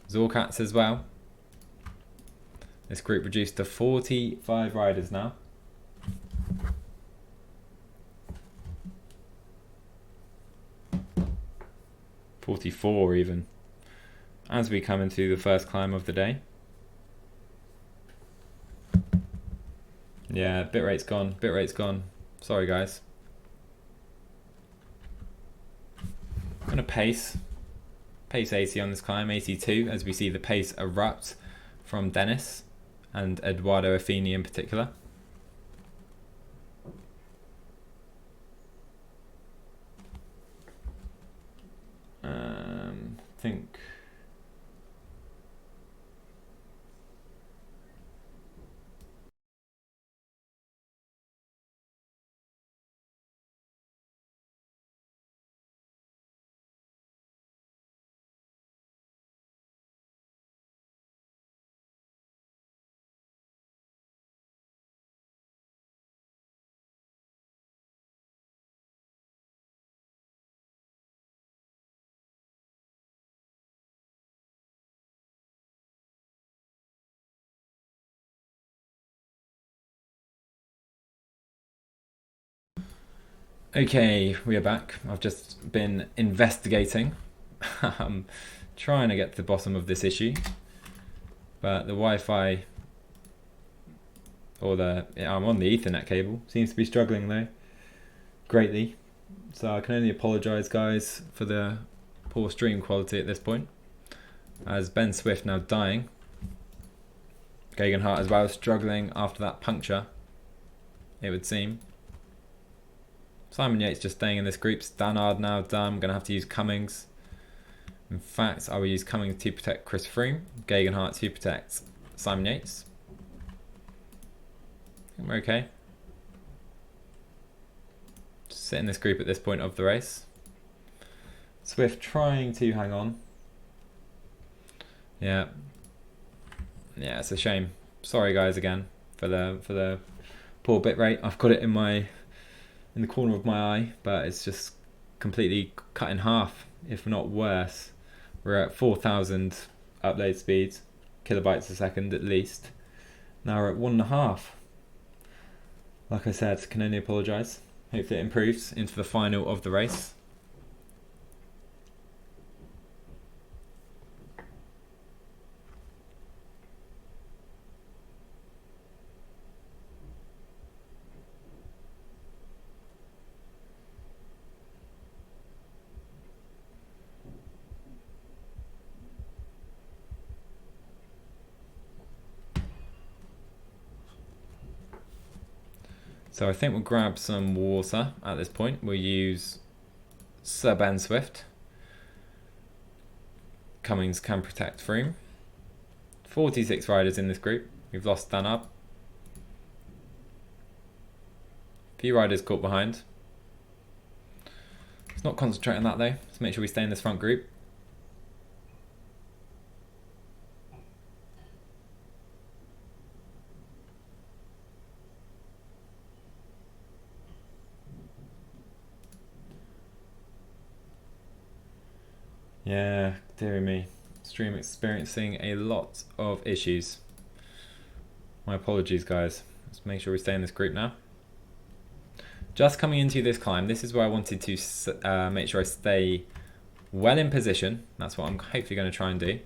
Zorkats as well. This group reduced to 45 riders now. .44 even. As we come into the first climb of the day. Yeah, bitrate's gone. Bitrate's gone. Sorry, guys. I'm going to pace 80 on this climb, 82, as we see the pace erupt from Dennis and Eduardo Affini in particular. I think okay, we are back. I've just been investigating. I'm trying to get to the bottom of this issue, but the Wi-Fi or I'm on the Ethernet cable seems to be struggling though greatly. So I can only apologise, guys, for the poor stream quality at this point. As Ben Swift now dying. Gegenhardt as well struggling after that puncture, it would seem. Simon Yates just staying in this group. Stannard now done. I'm going to have to use Cummings. In fact, I will use Cummings to protect Chris Froome. Gegenhardt to protect Simon Yates. I think we're okay. Just sit in this group at this point of the race. Swift trying to hang on. Yeah, it's a shame. Sorry guys again for the poor bitrate. I've got it in the corner of my eye, but it's just completely cut in half, if not worse. We're at 4,000 upload speeds, kilobytes a second at least. Now we're at 1.5. Like I said, can only apologise. Hopefully it improves into the final of the race. So I think we'll grab some water at this point. We'll use Sir Ben Swift. Cummings can protect Froome. 46 riders in this group. We've lost Stannard. Few riders caught behind. Let's not concentrate on that though. Let's make sure we stay in this front group. Yeah, dearie me. Stream experiencing a lot of issues. My apologies, guys. Let's make sure we stay in this group now. Just coming into this climb, this is where I wanted to make sure I stay well in position. That's what I'm hopefully going to try and do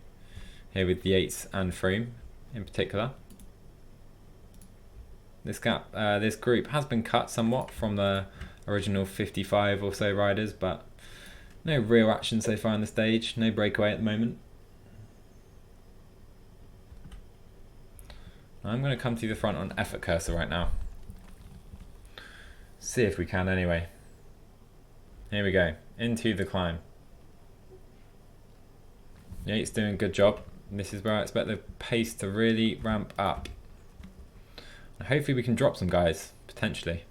here with Yates and Froome in particular. This group has been cut somewhat from the original 55 or so riders, but no real action so far on the stage. No breakaway at the moment. I'm going to come to the front on effort cursor right now. See if we can anyway. Here we go, into the climb. Yates doing a good job. This is where I expect the pace to really ramp up. And hopefully we can drop some guys, potentially.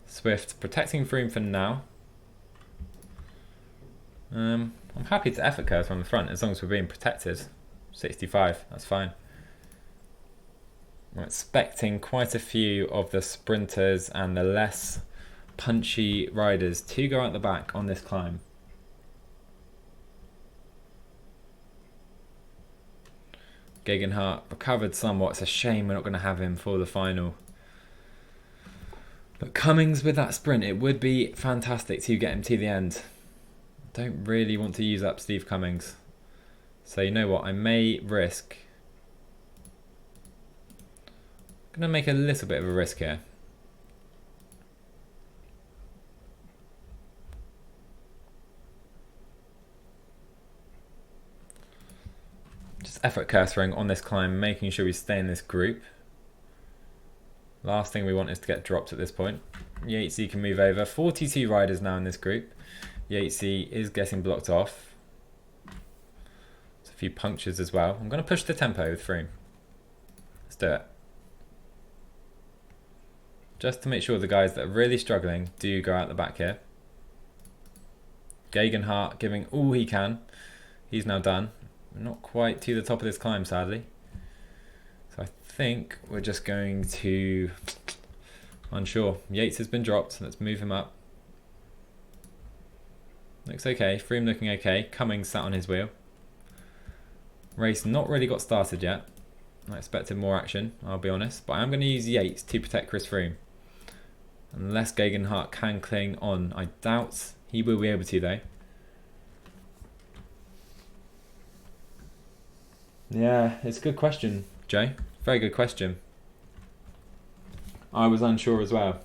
Swift protecting Froome for now. I'm happy to effort curve from the front as long as we're being protected. 65, that's fine. I'm expecting quite a few of the sprinters and the less punchy riders to go out the back on this climb. Gegenhardt recovered somewhat. It's a shame we're not going to have him for the final. But Cummings with that sprint, it would be fantastic to get him to the end. Don't really want to use up Steve Cummings. So you know what, I may risk. I'm going to make a little bit of a risk here. Just effort cursoring on this climb, making sure we stay in this group. Last thing we want is to get dropped at this point. Yatesy can move over. 42 riders now in this group. Yatesy is getting blocked off. There's a few punctures as well. I'm going to push the tempo with Froome. Let's do it. Just to make sure the guys that are really struggling do go out the back here. Gegenhardt giving all he can. He's now done. We're not quite to the top of this climb, sadly. So I think we're just going to... Unsure. Yates has been dropped. Let's move him up. Looks okay. Froome looking okay. Cummings sat on his wheel. Race not really got started yet. I expected more action, I'll be honest. But I'm going to use Yates to protect Chris Froome. Unless Gegenhardt can cling on. I doubt he will be able to though. Yeah, it's a good question, Jay. Very good question. I was unsure as well.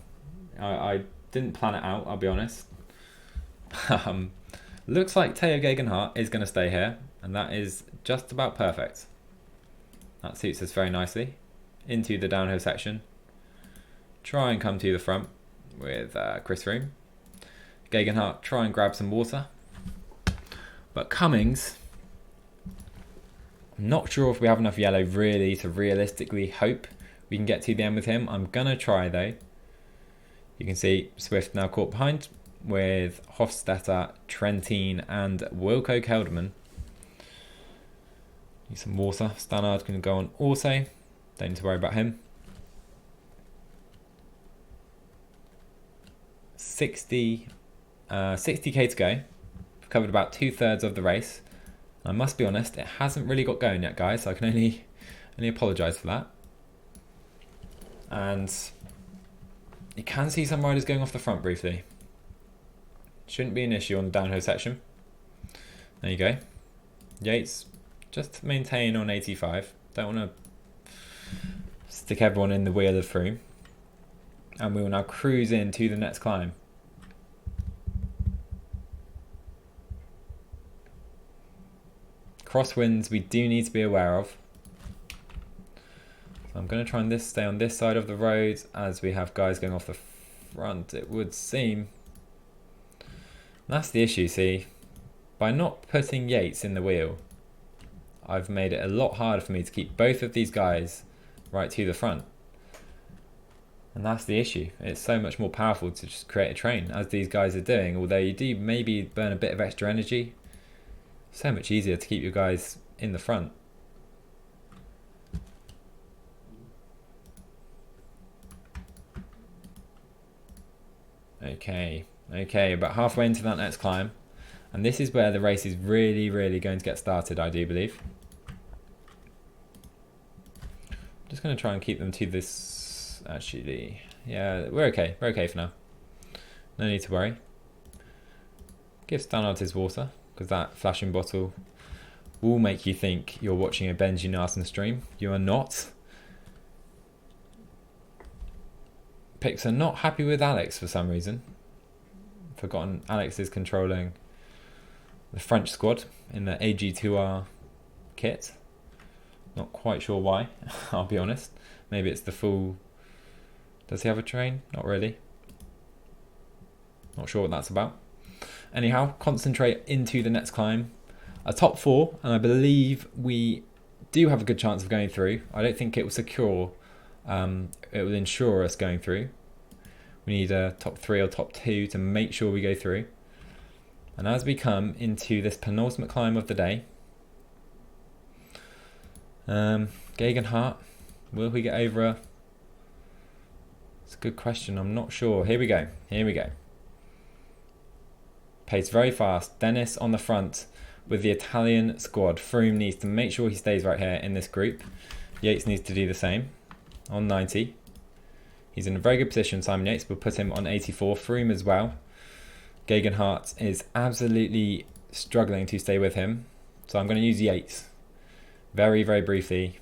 I didn't plan it out, I'll be honest. Looks like Tao Gegenhardt is going to stay here. And that is just about perfect. That suits us very nicely. Into the downhill section. Try and come to the front with Chris Froome. Gegenhardt, try and grab some water. But Cummings, I'm not sure if we have enough yellow really to realistically hope we can get to the end with him. I'm going to try though. You can see Swift now caught behind with Hofstetter, Trentin and Wilco Kelderman. Need some water. Stannard can go on auto. Don't need to worry about him. 60k to go. We've covered about 2/3 of the race. I must be honest, it hasn't really got going yet, guys. So I can only apologise for that. And you can see some riders going off the front briefly. Shouldn't be an issue on the downhill section. There you go. Yates, just maintain on 85. Don't want to stick everyone in the wheel of Froome. And we will now cruise into the next climb. Crosswinds we do need to be aware of. So I'm going to try and stay on this side of the road as we have guys going off the front, it would seem. That's the issue, see. By not putting Yates in the wheel, I've made it a lot harder for me to keep both of these guys right to the front. And that's the issue. It's so much more powerful to just create a train, as these guys are doing. Although you do maybe burn a bit of extra energy, so much easier to keep your guys in the front. Okay, about halfway into that next climb. And this is where the race is really, really going to get started, I do believe. I'm just going to try and keep them to this, actually. Yeah, we're okay for now. No need to worry. Give Stannard his water, because that flashing bottle will make you think you're watching a Benji Narson stream. You are not. Picks are not happy with Alex for some reason. Forgotten Alex is controlling the French squad in the AG2R kit. Not quite sure why, I'll be honest. Maybe it's the full... Does he have a train? Not really. Not sure what that's about. Anyhow, concentrate into the next climb. A top 4, and I believe we do have a good chance of going through. I don't think it will secure, it will ensure us going through. We need a top 3 or top 2 to make sure we go through. And as we come into this penultimate climb of the day, Gegenhardt, will we get over a... It's a good question, I'm not sure. Here we go. Pace very fast. Dennis on the front with the Italian squad. Froome needs to make sure he stays right here in this group. Yates needs to do the same on 90. He's in a very good position, Simon Yates. We'll put him on 84. Froome as well. Gegenhardt is absolutely struggling to stay with him. So I'm going to use Yates very, very briefly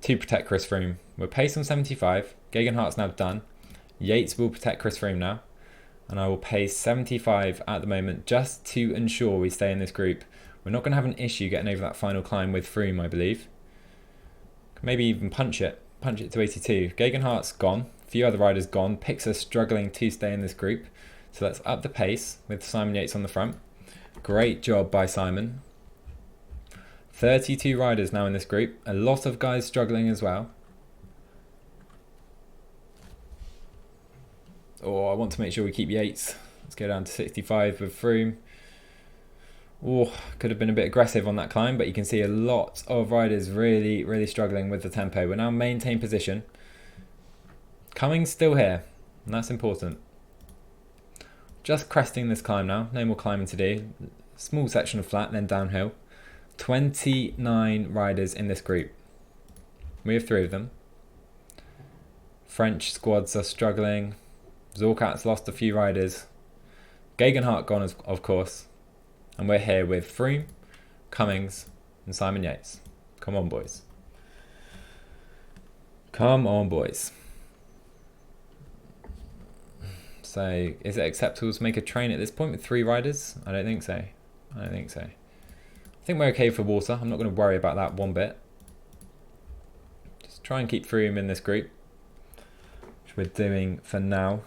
to protect Chris Froome. We're pace on 75. Gegenhardt's now done. Yates will protect Chris Froome now. And I will pace 75 at the moment just to ensure we stay in this group. We're not going to have an issue getting over that final climb with Froome, I believe. Maybe even punch it to 82. Gegenhardt's gone. A few other riders gone. Picks are struggling to stay in this group. So let's up the pace with Simon Yates on the front. Great job by Simon. 32 riders now in this group. A lot of guys struggling as well. Oh, I want to make sure we keep Yates. Let's go down to 65 with Froome. Oh, could have been a bit aggressive on that climb, but you can see a lot of riders really, really struggling with the tempo. We're now maintain position. Cummings still here, and that's important. Just cresting this climb now. No more climbing to do. Small section of flat, then downhill. 29 riders in this group. We have 3 of them. French squads are struggling. Zorkat's lost a few riders. Gegenhardt gone, of course. And we're here with Froome, Cummings, and Simon Yates. Come on, boys. Come on, boys. So, is it acceptable to make a train at this point with 3 riders? I don't think so. I think we're okay for water. I'm not going to worry about that one bit. Just try and keep Froome in this group, which we're doing for now.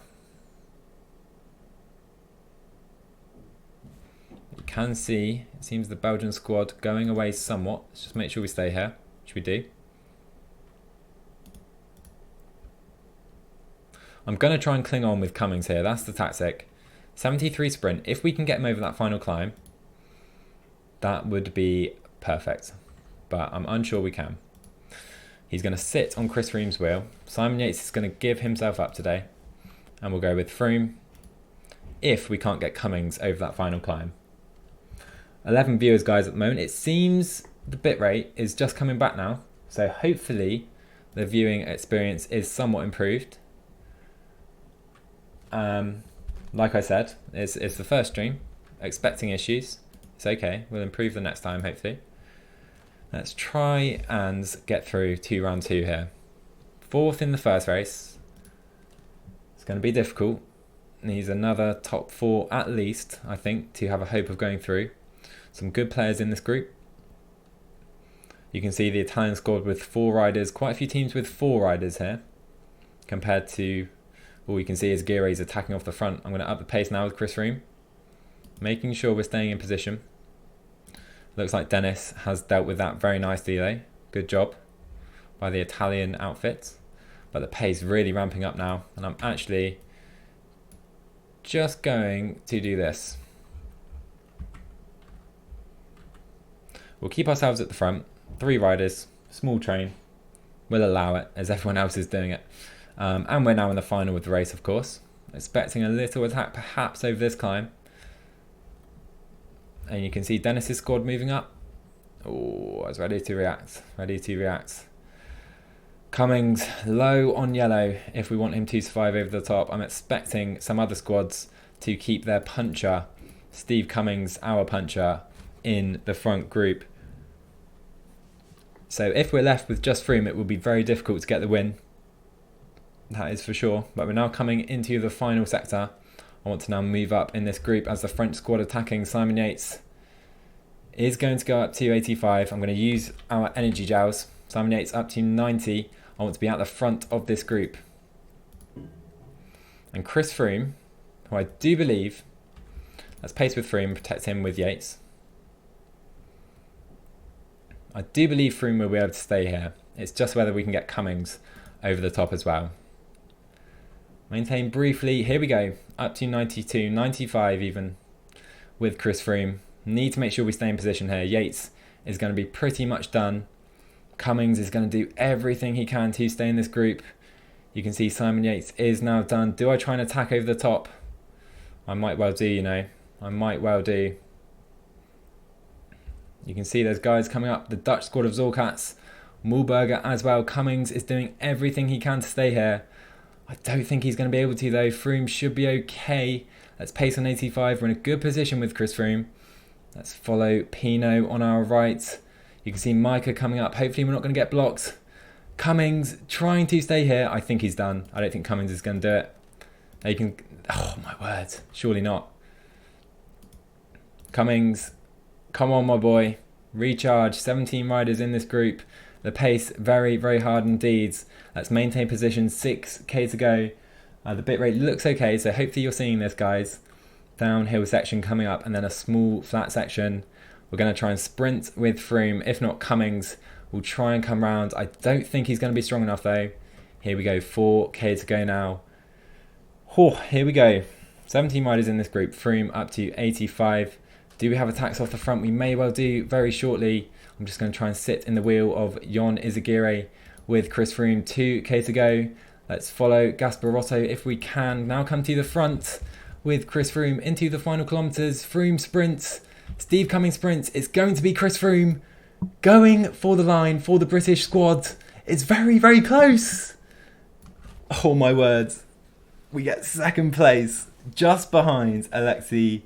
You can see, it seems the Belgian squad going away somewhat. Let's just make sure we stay here, which we do. I'm going to try and cling on with Cummings here. That's the tactic. 73 sprint. If we can get him over that final climb, that would be perfect. But I'm unsure we can. He's going to sit on Chris Froome's wheel. Simon Yates is going to give himself up today. And we'll go with Froome if we can't get Cummings over that final climb. 11 viewers, guys, at the moment. It seems the bitrate is just coming back now. So hopefully the viewing experience is somewhat improved. Like I said, it's the first stream. Expecting issues. It's okay. We'll improve the next time, hopefully. Let's try and get through to round 2 here. 4th in the first race. It's going to be difficult. Needs another top 4 at least, I think, to have a hope of going through. Some good players in this group. You can see the Italian squad with 4 riders. Quite a few teams with 4 riders here. Compared to all you can see is Guerre's attacking off the front. I'm going to up the pace now with Chris Froome. Making sure we're staying in position. Looks like Dennis has dealt with that very nicely though. Good job by the Italian outfit. But the pace really ramping up now. And I'm actually just going to do this. We'll keep ourselves at the front. 3 riders, small train. We'll allow it as everyone else is doing it. And we're now in the final of the race, of course. Expecting a little attack perhaps over this climb. And you can see Dennis's squad moving up. Oh, I was ready to react. Cummings low on yellow if we want him to survive over the top. I'm expecting some other squads to keep their puncher, Steve Cummings, our puncher, in the front group. So if we're left with just Froome, it will be very difficult to get the win. That is for sure. But we're now coming into the final sector. I want to now move up in this group as the French squad attacking. Simon Yates is going to go up to 85. I'm going to use our energy gels. Simon Yates up to 90. I want to be at the front of this group. And Chris Froome, who I do believe, let's pace with Froome, protect him with Yates. I do believe Froome will be able to stay here. It's just whether we can get Cummings over the top as well. Maintain briefly. Here we go. Up to 92, 95 even with Chris Froome. Need to make sure we stay in position here. Yates is going to be pretty much done. Cummings is going to do everything he can to stay in this group. You can see Simon Yates is now done. Do I try and attack over the top? I might well do, you know. I might well do. You can see there's guys coming up. The Dutch squad of Zorkats. Mühlberger as well. Cummings is doing everything he can to stay here. I don't think he's going to be able to though. Froome should be okay. Let's pace on 85. We're in a good position with Chris Froome. Let's follow Pinot on our right. You can see Micah coming up. Hopefully we're not going to get blocked. Cummings trying to stay here. I think he's done. I don't think Cummings is going to do it. You can... Oh my word. Surely not. Cummings. Come on, my boy. Recharge. 17 riders in this group. The pace very, very hard indeed. Let's maintain position. 6k to go. The bit rate looks okay, so hopefully you're seeing this, guys. Downhill section coming up and then a small flat section. We're going to try and sprint with Froome. If not, Cummings will try and come round. I don't think he's going to be strong enough though. Here we go. 4k to go now. Oh, here we go. 17 riders in this group. Froome up to 85. Do we have attacks off the front? We may well do very shortly. I'm just going to try and sit in the wheel of Jon Izagirre with Chris Froome. 2k to go. Let's follow Gasparotto if we can. Now come to the front with Chris Froome into the final kilometres. Froome sprints. Steve Cummings sprints. It's going to be Chris Froome going for the line for the British squad. It's very, very close. Oh my word. We get second place just behind Alexis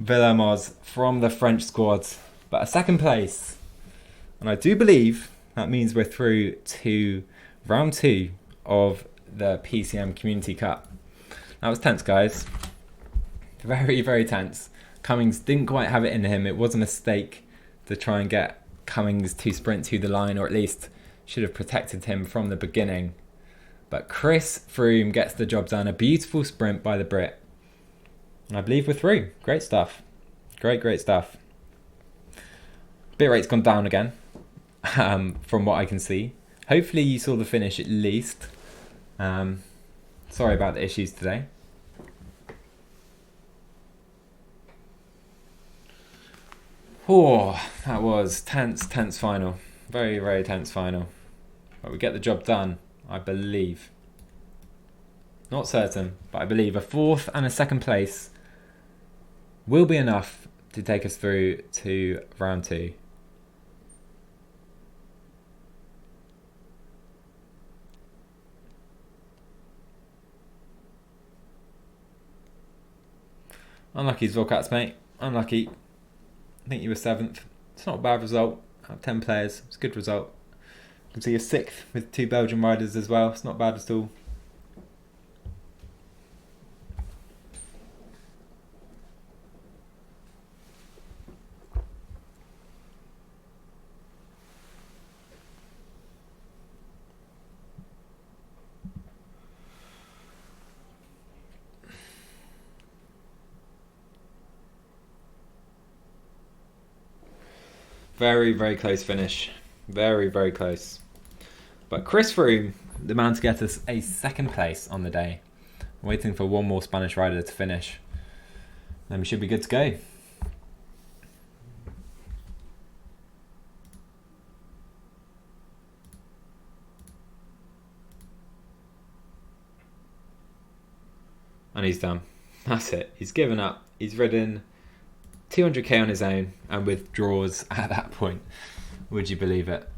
Villamos from the French squad. But a second place. And I do believe that means we're through to round 2 of the PCM Community Cup. That was tense, guys. Very, very tense. Cummings didn't quite have it in him. It was a mistake to try and get Cummings to sprint to the line, or at least should have protected him from the beginning. But Chris Froome gets the job done. A beautiful sprint by the Brit. And I believe we're through. Great stuff. Great stuff. Bit rate's gone down again, from what I can see. Hopefully you saw the finish at least. Sorry about the issues today. Oh, that was tense final. Very, very tense final. But we get the job done, I believe. Not certain, but I believe a 4th and a 2nd place will be enough to take us through to round 2. Unlucky Zorkats, mate. Unlucky. I think you were 7th. It's not a bad result. Out of 10 players, it's a good result. You can see you're 6th with 2 Belgian riders as well. It's not bad at all. Very, very close finish. Very, very close. But Chris Froome, the man to get us a second place on the day. Waiting for one more Spanish rider to finish. Then we should be good to go. And he's done. That's it. He's given up. He's ridden 200k on his own and withdraws at that point. Would you believe it?